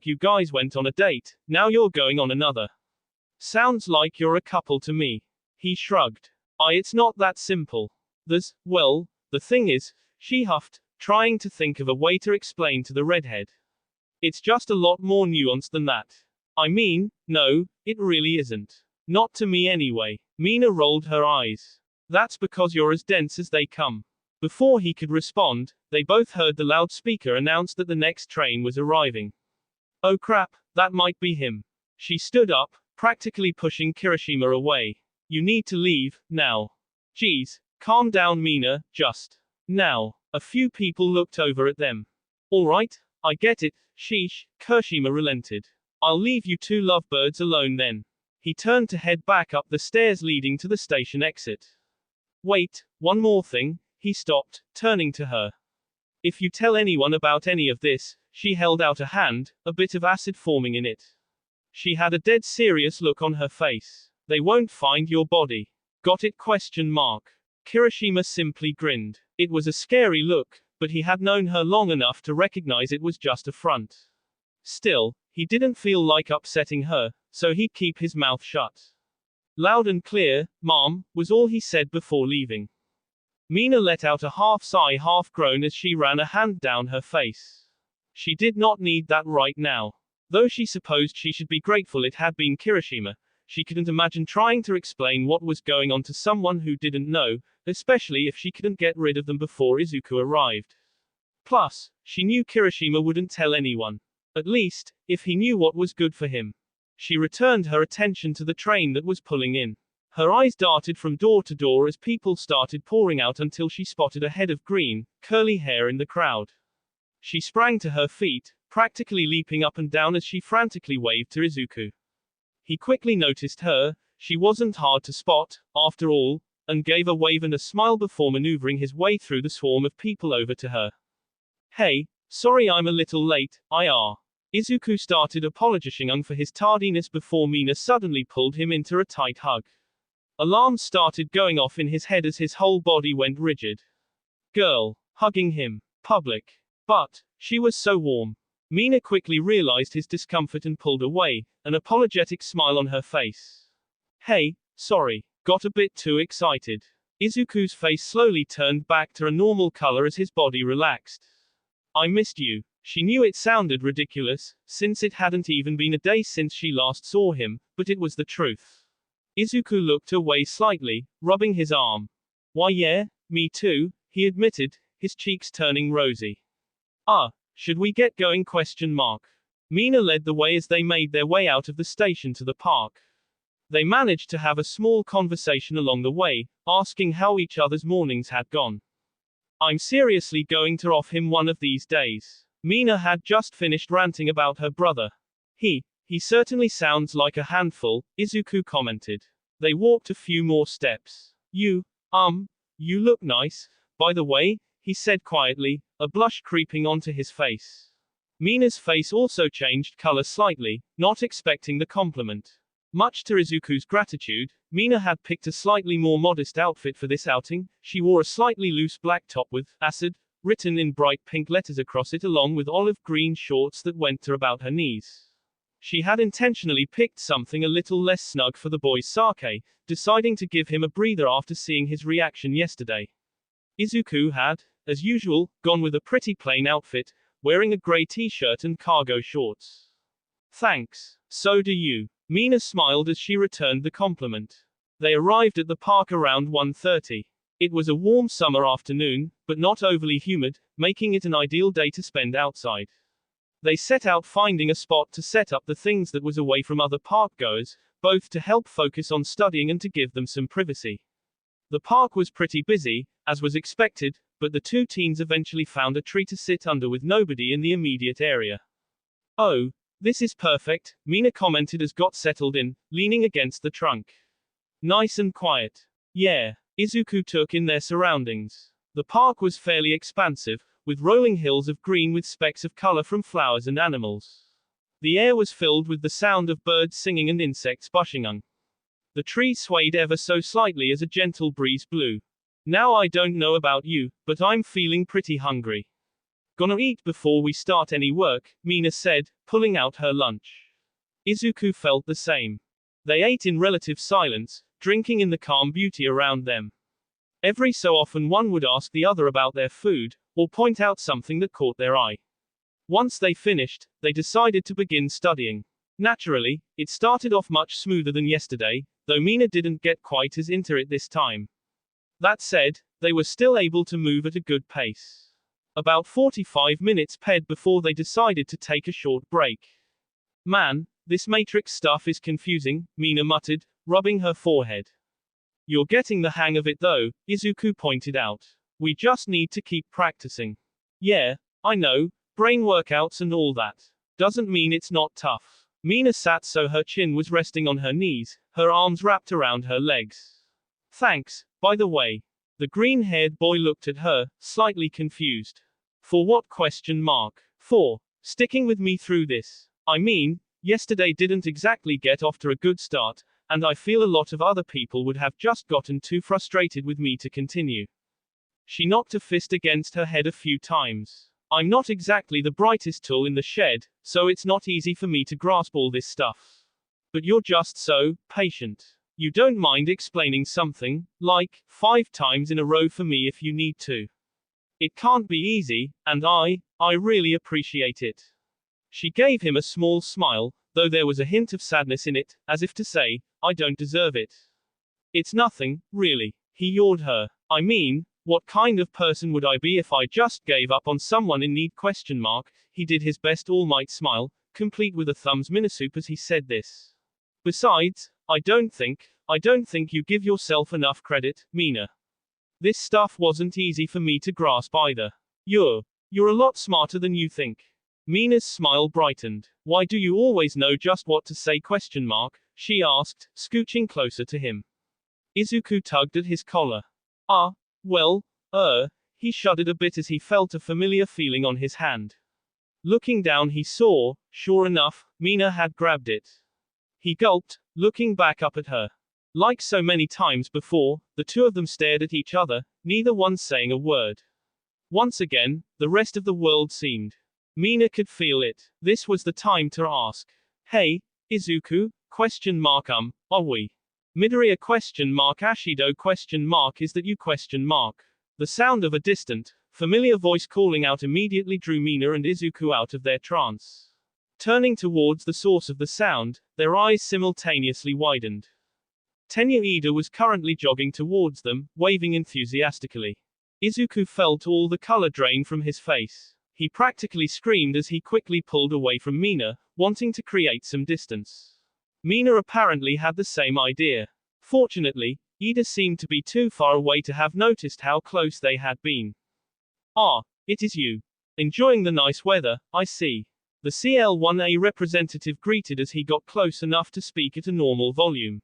You guys went on a date, now you're going on another. Sounds like you're a couple to me. He shrugged. It's not that simple. The thing is, she huffed, trying to think of a way to explain to the redhead. It's just a lot more nuanced than that. I mean, no, it really isn't. Not to me anyway. Mina rolled her eyes. That's because you're as dense as they come. Before he could respond, they both heard the loudspeaker announce that the next train was arriving. Oh crap, that might be him. She stood up, practically pushing Kirishima away. You need to leave, now. Geez, calm down Mina, just. Now. A few people looked over at them. Alright, I get it, sheesh, Kirishima relented. I'll leave you two lovebirds alone then. He turned to head back up the stairs leading to the station exit. Wait, one more thing, he stopped, turning to her. If you tell anyone about any of this, she held out a hand, a bit of acid forming in it. She had a dead serious look on her face. They won't find your body. Got it ? Kirishima simply grinned. It was a scary look, but he had known her long enough to recognize it was just a front. Still, he didn't feel like upsetting her, so he'd keep his mouth shut. Loud and clear, Mom, was all he said before leaving. Mina let out a half sigh, half groan as she ran a hand down her face. She did not need that right now. Though she supposed she should be grateful it had been Kirishima, she couldn't imagine trying to explain what was going on to someone who didn't know, especially if she couldn't get rid of them before Izuku arrived. Plus, she knew Kirishima wouldn't tell anyone. At least, if he knew what was good for him. She returned her attention to the train that was pulling in. Her eyes darted from door to door as people started pouring out until she spotted a head of green, curly hair in the crowd. She sprang to her feet, practically leaping up and down as she frantically waved to Izuku. He quickly noticed her, she wasn't hard to spot, after all, and gave a wave and a smile before maneuvering his way through the swarm of people over to her. Hey, sorry I'm a little late, Izuku started apologizing for his tardiness before Mina suddenly pulled him into a tight hug. Alarms started going off in his head as his whole body went rigid. Girl. Hugging him. Public. But, she was so warm. Mina quickly realized his discomfort and pulled away, an apologetic smile on her face. Hey, sorry. Got a bit too excited. Izuku's face slowly turned back to a normal color as his body relaxed. I missed you. She knew it sounded ridiculous, since it hadn't even been a day since she last saw him, but it was the truth. Izuku looked away slightly, rubbing his arm. Why yeah, me too, he admitted, his cheeks turning rosy. Should we get going ? Mina led the way as they made their way out of the station to the park. They managed to have a small conversation along the way, asking how each other's mornings had gone. I'm seriously going to off him one of these days. Mina had just finished ranting about her brother. He certainly sounds like a handful, Izuku commented. They walked a few more steps. You look nice, by the way, he said quietly, a blush creeping onto his face. Mina's face also changed color slightly, not expecting the compliment. Much to Izuku's gratitude, Mina had picked a slightly more modest outfit for this outing. She wore a slightly loose black top with acid written in bright pink letters across it, along with olive green shorts that went to about her knees. She had intentionally picked something a little less snug for the boy's sasuke, deciding to give him a breather after seeing his reaction yesterday. Izuku had, as usual, gone with a pretty plain outfit, wearing a gray t-shirt and cargo shorts. Thanks. So do you. Mina smiled as she returned the compliment. They arrived at the park around 1:30. It was a warm summer afternoon, but not overly humid, making it an ideal day to spend outside. They set out finding a spot to set up the things that was away from other park goers, both to help focus on studying and to give them some privacy. The park was pretty busy, as was expected, but the two teens eventually found a tree to sit under with nobody in the immediate area. "Oh, this is perfect," Mina commented as got settled in, leaning against the trunk. "Nice and quiet." "Yeah," Izuku took in their surroundings. The park was fairly expansive, with rolling hills of green with specks of color from flowers and animals. The air was filled with the sound of birds singing and insects buzzing. The trees swayed ever so slightly as a gentle breeze blew. "Now I don't know about you, but I'm feeling pretty hungry. Gonna eat before we start any work," Mina said, pulling out her lunch. Izuku felt the same. They ate in relative silence, drinking in the calm beauty around them. Every so often one would ask the other about their food, or point out something that caught their eye. Once they finished, they decided to begin studying. Naturally, it started off much smoother than yesterday, though Mina didn't get quite as into it this time. That said, they were still able to move at a good pace. About 45 minutes passed before they decided to take a short break. "Man, this matrix stuff is confusing," Mina muttered, rubbing her forehead. "You're getting the hang of it though," Izuku pointed out. "We just need to keep practicing." "Yeah, I know, brain workouts and all that. Doesn't mean it's not tough." Mina sat so her chin was resting on her knees, her arms wrapped around her legs. "Thanks, by the way." The green-haired boy looked at her, slightly confused. "For what question mark? For sticking with me through this. I mean, yesterday didn't exactly get off to a good start, and I feel a lot of other people would have just gotten too frustrated with me to continue." She knocked a fist against her head a few times. "I'm not exactly the brightest tool in the shed, so it's not easy for me to grasp all this stuff. But you're just so patient. You don't mind explaining something, like, 5 times in a row for me if you need to. It can't be easy, and I really appreciate it." She gave him a small smile, though there was a hint of sadness in it, as if to say, "I don't deserve it." "It's nothing, really." He yawed her. "I mean, what kind of person would I be if I just gave up on someone in need? He did his best all-might smile, complete with a thumbs minisup as he said this. "Besides, I don't think you give yourself enough credit, Mina. This stuff wasn't easy for me to grasp either. You're a lot smarter than you think." Mina's smile brightened. "Why do you always know just what to say? She asked, scooching closer to him. Izuku tugged at his collar. Well, he shuddered a bit as he felt a familiar feeling on his hand. Looking down he saw, sure enough, Mina had grabbed it. He gulped, looking back up at her. Like so many times before, the two of them stared at each other, neither one saying a word. Once again, the rest of the world seemed. Mina could feel it. This was the time to ask. "Hey, Izuku, are we? Midoriya Ashido is that you? The sound of a distant, familiar voice calling out immediately drew Mina and Izuku out of their trance. Turning towards the source of the sound, their eyes simultaneously widened. Tenya Ida was currently jogging towards them, waving enthusiastically. Izuku felt all the color drain from his face. He practically screamed as he quickly pulled away from Mina, wanting to create some distance. Mina apparently had the same idea. Fortunately, Ida seemed to be too far away to have noticed how close they had been. It is you. Enjoying the nice weather, I see. The CL1A representative greeted as he got close enough to speak at a normal volume.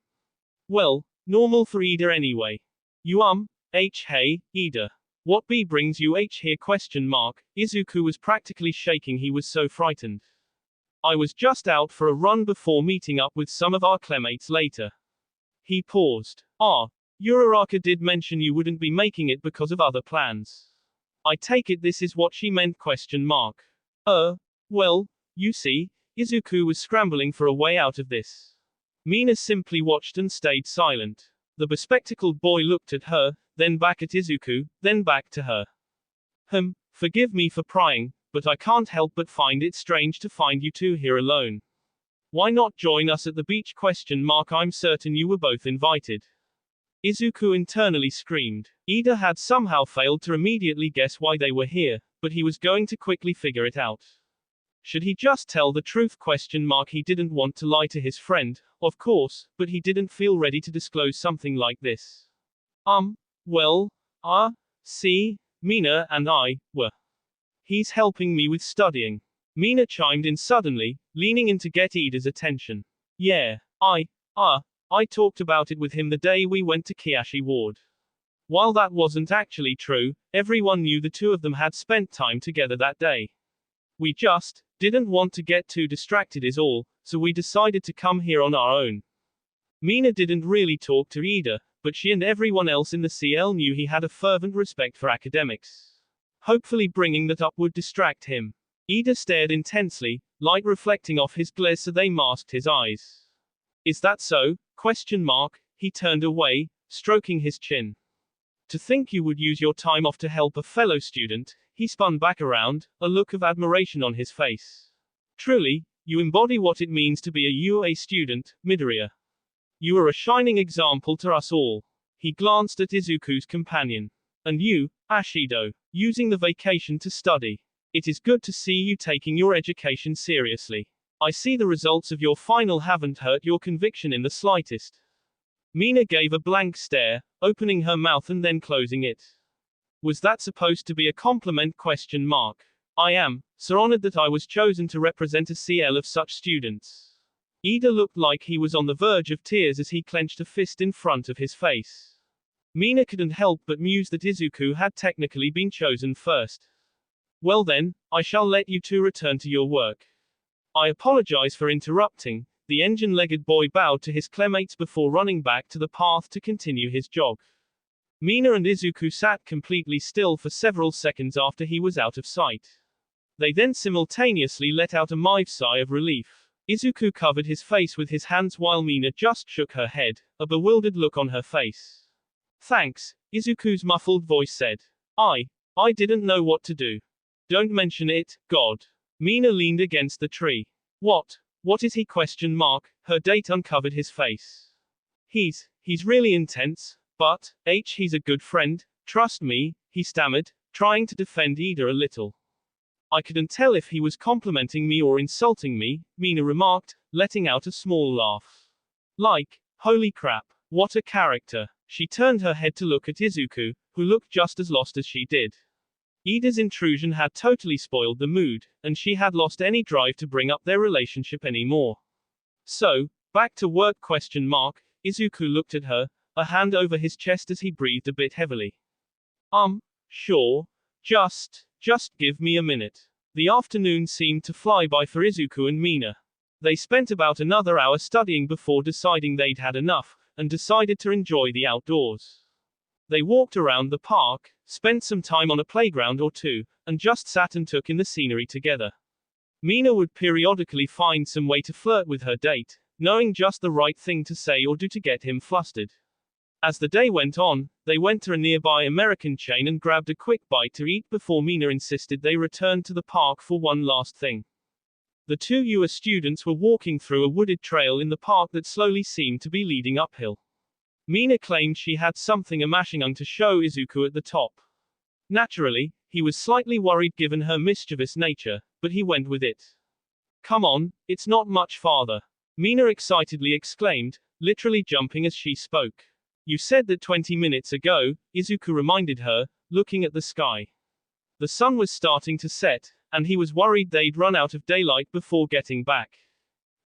Well, normal for Ida anyway. You hey, Ida. What B brings you here? Izuku was practically shaking, he was so frightened. I was just out for a run before meeting up with some of our clemates later. He paused. Ururaka did mention you wouldn't be making it because of other plans. I take it this is what she meant? Well, you see, Izuku was scrambling for a way out of this. Mina simply watched and stayed silent. The bespectacled boy looked at her, then back at Izuku, then back to her. Forgive me for prying, but I can't help but find it strange to find you two here alone. Why not join us at the beach? I'm certain you were both invited. Izuku internally screamed. Ida had somehow failed to immediately guess why they were here, but he was going to quickly figure it out. Should he just tell the truth? He didn't want to lie to his friend, of course, but he didn't feel ready to disclose something like this. Well, see, Mina and I were. He's helping me with studying. Mina chimed in suddenly, leaning in to get Ida's attention. Yeah, I talked about it with him the day we went to Kiashi Ward. While that wasn't actually true, everyone knew the two of them had spent time together that day. We just didn't want to get too distracted is all, so we decided to come here on our own. Mina didn't really talk to Ida, but she and everyone else in the CL knew he had a fervent respect for academics. Hopefully bringing that up would distract him. Ida stared intensely, light reflecting off his glare so they masked his eyes. Is that so? He turned away, stroking his chin. To think you would use your time off to help a fellow student. He spun back around, a look of admiration on his face. Truly, you embody what it means to be a UA student, Midoriya. You are a shining example to us all. He glanced at Izuku's companion. And you, Ashido, using the vacation to study. It is good to see you taking your education seriously. I see the results of your final haven't hurt your conviction in the slightest. Mina gave a blank stare, opening her mouth and then closing it. Was that supposed to be a compliment? I am so honored that I was chosen to represent a CL of such students. Ida looked like he was on the verge of tears as he clenched a fist in front of his face. Mina couldn't help but muse that Izuku had technically been chosen first. Well then, I shall let you two return to your work. I apologize for interrupting. The engine-legged boy bowed to his classmates before running back to the path to continue his jog. Mina and Izuku sat completely still for several seconds after he was out of sight. They then simultaneously let out a mild sigh of relief. Izuku covered his face with his hands while Mina just shook her head, a bewildered look on her face. Thanks, Izuku's muffled voice said. I didn't know what to do. Don't mention it, God. Mina leaned against the tree. What is he? Her date uncovered his face. He's really intense, but, he's a good friend, trust me, he stammered, trying to defend Ida a little. I couldn't tell if he was complimenting me or insulting me, Mina remarked, letting out a small laugh. Like, holy crap, what a character. She turned her head to look at Izuku, who looked just as lost as she did. Ida's intrusion had totally spoiled the mood, and she had lost any drive to bring up their relationship anymore. So, back to work? Izuku looked at her, a hand over his chest as he breathed a bit heavily. Sure. Just give me a minute. The afternoon seemed to fly by for Izuku and Mina. They spent about another hour studying before deciding they'd had enough, and decided to enjoy the outdoors. They walked around the park, spent some time on a playground or two, and just sat and took in the scenery together. Mina would periodically find some way to flirt with her date, knowing just the right thing to say or do to get him flustered. As the day went on, they went to a nearby American chain and grabbed a quick bite to eat before Mina insisted they return to the park for one last thing. The two UA students were walking through a wooded trail in the park that slowly seemed to be leading uphill. Mina claimed she had something amashing to show Izuku at the top. Naturally, he was slightly worried given her mischievous nature, but he went with it. Come on, it's not much farther. Mina excitedly exclaimed, literally jumping as she spoke. You said that 20 minutes ago, Izuku reminded her, looking at the sky. The sun was starting to set, and he was worried they'd run out of daylight before getting back.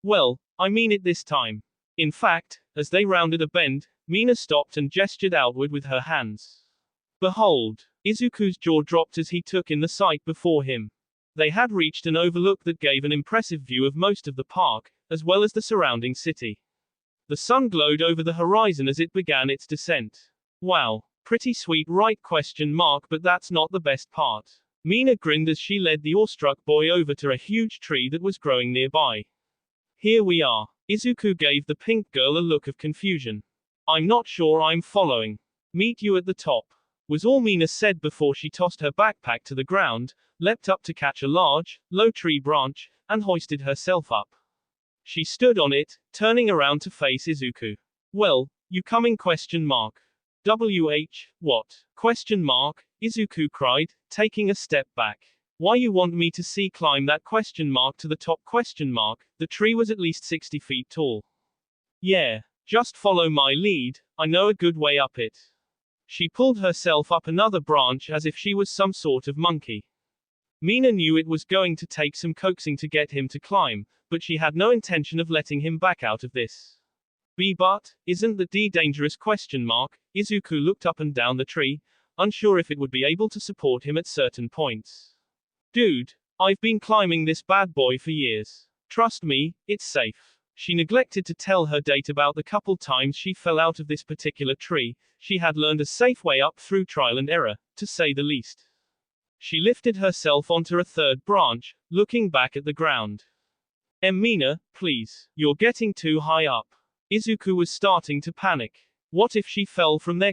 Well, I mean it this time. In fact, as they rounded a bend, Mina stopped and gestured outward with her hands. Behold! Izuku's jaw dropped as he took in the sight before him. They had reached an overlook that gave an impressive view of most of the park, as well as the surrounding city. The sun glowed over the horizon as it began its descent. Wow, pretty sweet right? But that's not the best part. Mina grinned as she led the awestruck boy over to a huge tree that was growing nearby. Here we are. Izuku gave the pink girl a look of confusion. I'm not sure I'm following. Meet you at the top, was all Mina said before she tossed her backpack to the ground, leapt up to catch a large, low tree branch, and hoisted herself up. She stood on it, turning around to face Izuku. Well, you coming? What? Izuku cried, taking a step back. Why you want me to see climb that to the top? The tree was at least 60 feet tall. Yeah. Just follow my lead, I know a good way up it. She pulled herself up another branch as if she was some sort of monkey. Mina knew it was going to take some coaxing to get him to climb, but she had no intention of letting him back out of this. But, isn't the D dangerous? Izuku looked up and down the tree, unsure if it would be able to support him at certain points. Dude, I've been climbing this bad boy for years. Trust me, it's safe. She neglected to tell her date about the couple times she fell out of this particular tree. She had learned a safe way up through trial and error, to say the least. She lifted herself onto a third branch, looking back at the ground. Mina, please. You're getting too high up. Izuku was starting to panic. What if she fell from there?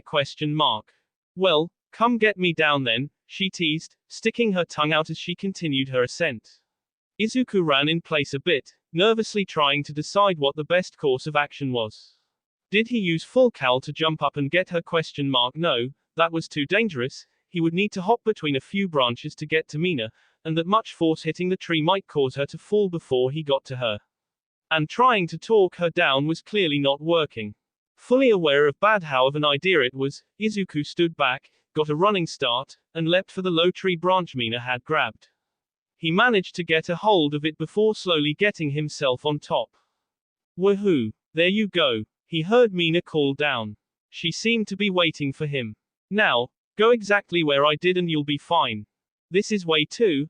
Well, come get me down then, she teased, sticking her tongue out as she continued her ascent. Izuku ran in place a bit, nervously trying to decide what the best course of action was. Did he use full cal to jump up and get her? No, that was too dangerous. He would need to hop between a few branches to get to Mina, and that much force hitting the tree might cause her to fall before he got to her. And trying to talk her down was clearly not working. Fully aware of how of an idea it was, Izuku stood back, got a running start, and leapt for the low tree branch Mina had grabbed. He managed to get a hold of it before slowly getting himself on top. Woohoo! There you go. He heard Mina call down. She seemed to be waiting for him. Now, go exactly where I did and you'll be fine. This is way too,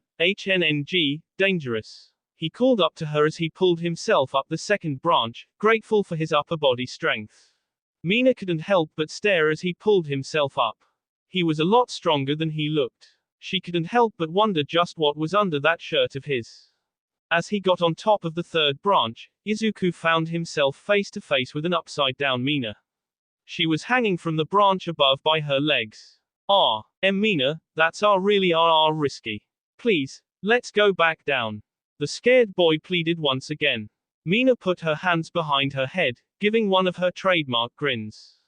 dangerous. He called up to her as he pulled himself up the second branch, grateful for his upper body strength. Mina couldn't help but stare as he pulled himself up. He was a lot stronger than he looked. She couldn't help but wonder just what was under that shirt of his. As he got on top of the third branch, Izuku found himself face to face with an upside-down Mina. She was hanging from the branch above by her legs. Mina, that's really risky. Please, let's go back down. The scared boy pleaded once again. Mina put her hands behind her head, giving one of her trademark grins.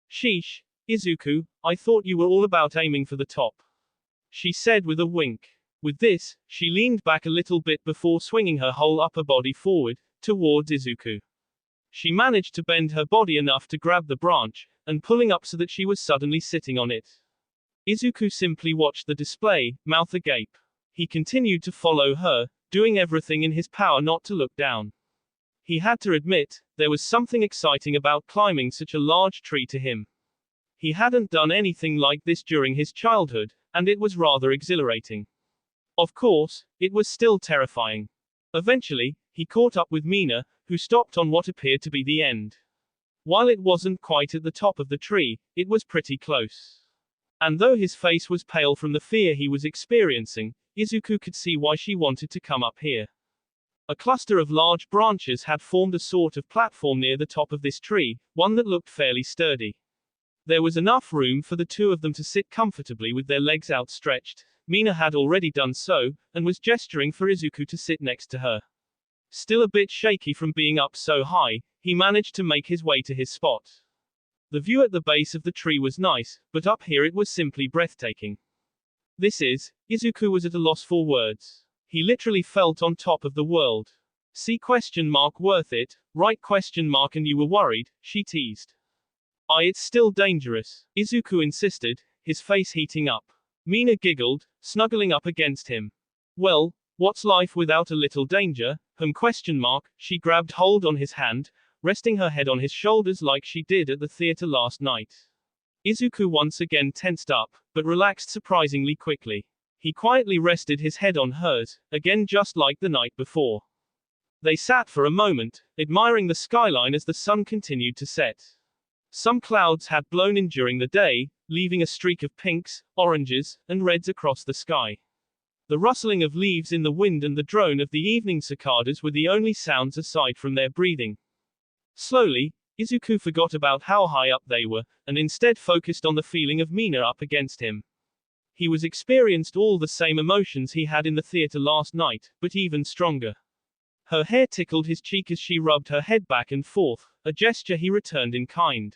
Sheesh, Izuku, I thought you were all about aiming for the top. She said with a wink. With this, she leaned back a little bit before swinging her whole upper body forward, towards Izuku. She managed to bend her body enough to grab the branch, and pulling up so that she was suddenly sitting on it. Izuku simply watched the display, mouth agape. He continued to follow her, doing everything in his power not to look down. He had to admit, there was something exciting about climbing such a large tree to him. He hadn't done anything like this during his childhood, and it was rather exhilarating. Of course, it was still terrifying. Eventually, he caught up with Mina, who stopped on what appeared to be the end. While it wasn't quite at the top of the tree, it was pretty close. And though his face was pale from the fear he was experiencing, Izuku could see why she wanted to come up here. A cluster of large branches had formed a sort of platform near the top of this tree, one that looked fairly sturdy. There was enough room for the two of them to sit comfortably with their legs outstretched. Mina had already done so, and was gesturing for Izuku to sit next to her. Still a bit shaky from being up so high, he managed to make his way to his spot. The view at the base of the tree was nice, but up here it was simply breathtaking. Izuku was at a loss for words. He literally felt on top of the world. Worth it, right? And you were worried, she teased. It's still dangerous, Izuku insisted, his face heating up. Mina giggled, snuggling up against him. Well, what's life without a little danger? She grabbed hold on his hand, resting her head on his shoulders like she did at the theater last night. Izuku once again tensed up, but relaxed surprisingly quickly. He quietly rested his head on hers, again just like the night before. They sat for a moment, admiring the skyline as the sun continued to set. Some clouds had blown in during the day, leaving a streak of pinks, oranges, and reds across the sky. The rustling of leaves in the wind and the drone of the evening cicadas were the only sounds aside from their breathing. Slowly, Izuku forgot about how high up they were, and instead focused on the feeling of Mina up against him. He was experienced all the same emotions he had in the theater last night, but even stronger. Her hair tickled his cheek as she rubbed her head back and forth, a gesture he returned in kind.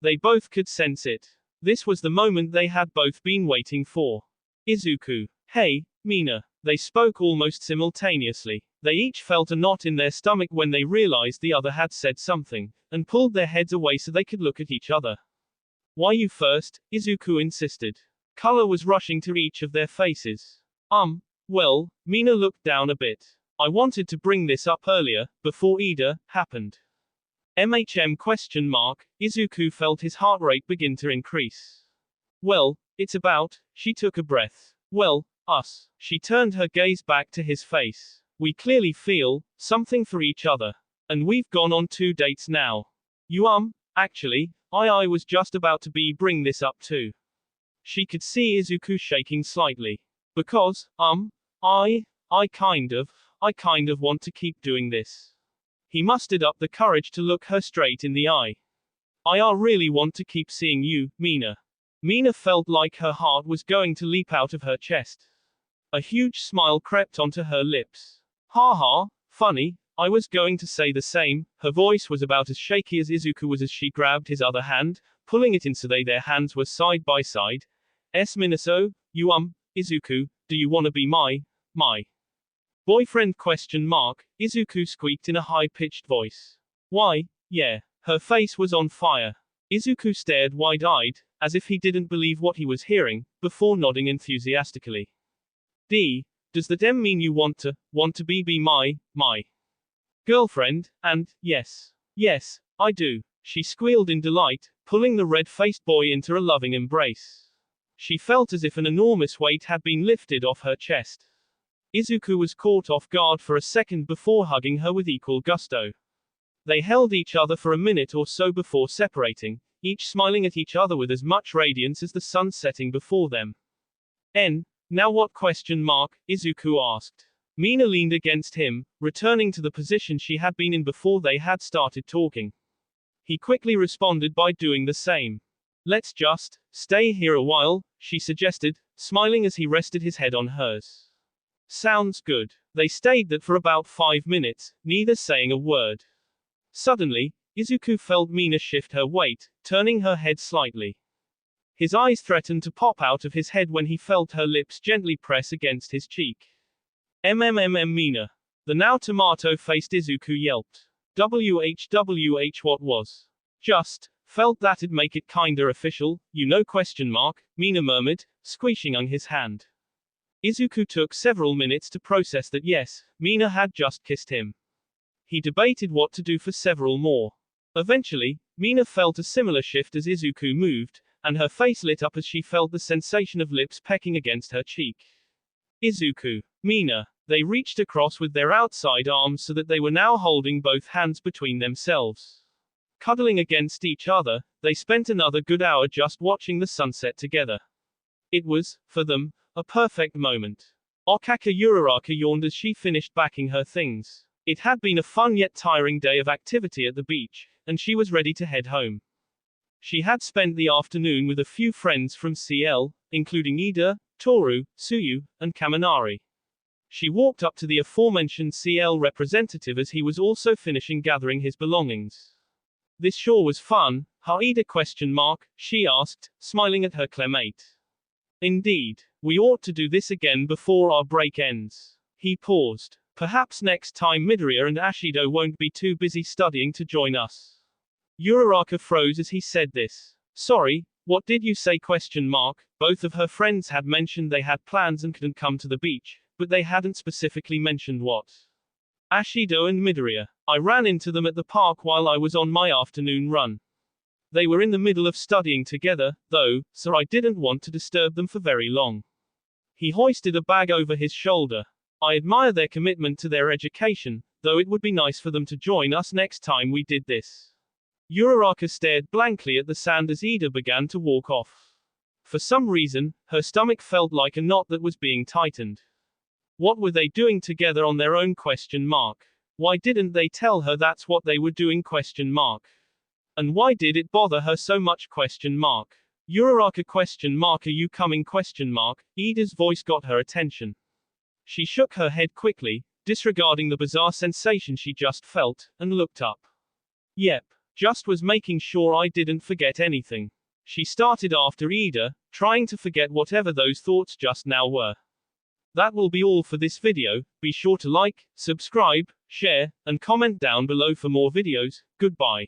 They both could sense it. This was the moment they had both been waiting for. Izuku. Hey, Mina. They spoke almost simultaneously. They each felt a knot in their stomach when they realized the other had said something, and pulled their heads away so they could look at each other. Why you first? Izuku insisted. Color was rushing to each of their faces. Well, Mina looked down a bit. I wanted to bring this up earlier, before Ida happened. Izuku felt his heart rate begin to increase. Well, it's about, she took a breath. Well, us. She turned her gaze back to his face. We clearly feel something for each other. And we've gone on 2 dates now. You actually, I was just about to bring this up too. She could see Izuku shaking slightly. Because, I kind of want to keep doing this. He mustered up the courage to look her straight in the eye. I really want to keep seeing you, Mina. Mina felt like her heart was going to leap out of her chest. A huge smile crept onto her lips. Ha, funny, I was going to say the same. Her voice was about as shaky as Izuku was as she grabbed his other hand, pulling it in so their hands were side by side. Minaso, you Izuku, do you wanna be my boyfriend? Izuku squeaked in a high-pitched voice. Why, yeah. Her face was on fire. Izuku stared wide-eyed, as if he didn't believe what he was hearing, before nodding enthusiastically. Does that mean you want to be my girlfriend? And, yes, I do. She squealed in delight, pulling the red-faced boy into a loving embrace. She felt as if an enormous weight had been lifted off her chest. Izuku was caught off guard for a second before hugging her with equal gusto. They held each other for a minute or so before separating, each smiling at each other with as much radiance as the sun setting before them. Now what? Izuku asked. Mina leaned against him, returning to the position she had been in before they had started talking. He quickly responded by doing the same. Let's just stay here a while, she suggested, smiling as he rested his head on hers. Sounds good. They stayed that for about 5 minutes, neither saying a word. Suddenly, Izuku felt Mina shift her weight, turning her head slightly. His eyes threatened to pop out of his head when he felt her lips gently press against his cheek. Mina. The now tomato-faced Izuku yelped. WHWH what was? Just, felt that'd make it kinda official, you know? Mina murmured, squeezing on his hand. Izuku took several minutes to process that yes, Mina had just kissed him. He debated what to do for several more. Eventually, Mina felt a similar shift as Izuku moved, and her face lit up as she felt the sensation of lips pecking against her cheek. Izuku. Mina. They reached across with their outside arms so that they were now holding both hands between themselves. Cuddling against each other, they spent another good hour just watching the sunset together. It was, for them, a perfect moment. Ururaka yawned as she finished packing her things. It had been a fun yet tiring day of activity at the beach, and she was ready to head home. She had spent the afternoon with a few friends from CL, including Ida, Toru, Tsuyu, and Kaminari. She walked up to the aforementioned CL representative as he was also finishing gathering his belongings. This sure was fun, huh, Ida? She asked, smiling at her classmate. Indeed. We ought to do this again before our break ends. He paused. Perhaps next time Midoriya and Ashido won't be too busy studying to join us. Ururaka froze as he said this. Sorry, what did you say? Both of her friends had mentioned they had plans and couldn't come to the beach, but they hadn't specifically mentioned what. Ashido and Midoriya. I ran into them at the park while I was on my afternoon run. They were in the middle of studying together, though, so I didn't want to disturb them for very long. He hoisted a bag over his shoulder. I admire their commitment to their education, though it would be nice for them to join us next time we did this. Ururaka stared blankly at the sand as Ida began to walk off. For some reason, her stomach felt like a knot that was being tightened. What were they doing together on their own? Why didn't they tell her that's what they were doing? And why did it bother her so much? Ururaka? Are you coming? Ida's voice got her attention. She shook her head quickly, disregarding the bizarre sensation she just felt, and looked up. Yep. Just was making sure I didn't forget anything. She started after Ida, trying to forget whatever those thoughts just now were. That will be all for this video. Be sure to like, subscribe, share, and comment down below for more videos. Goodbye.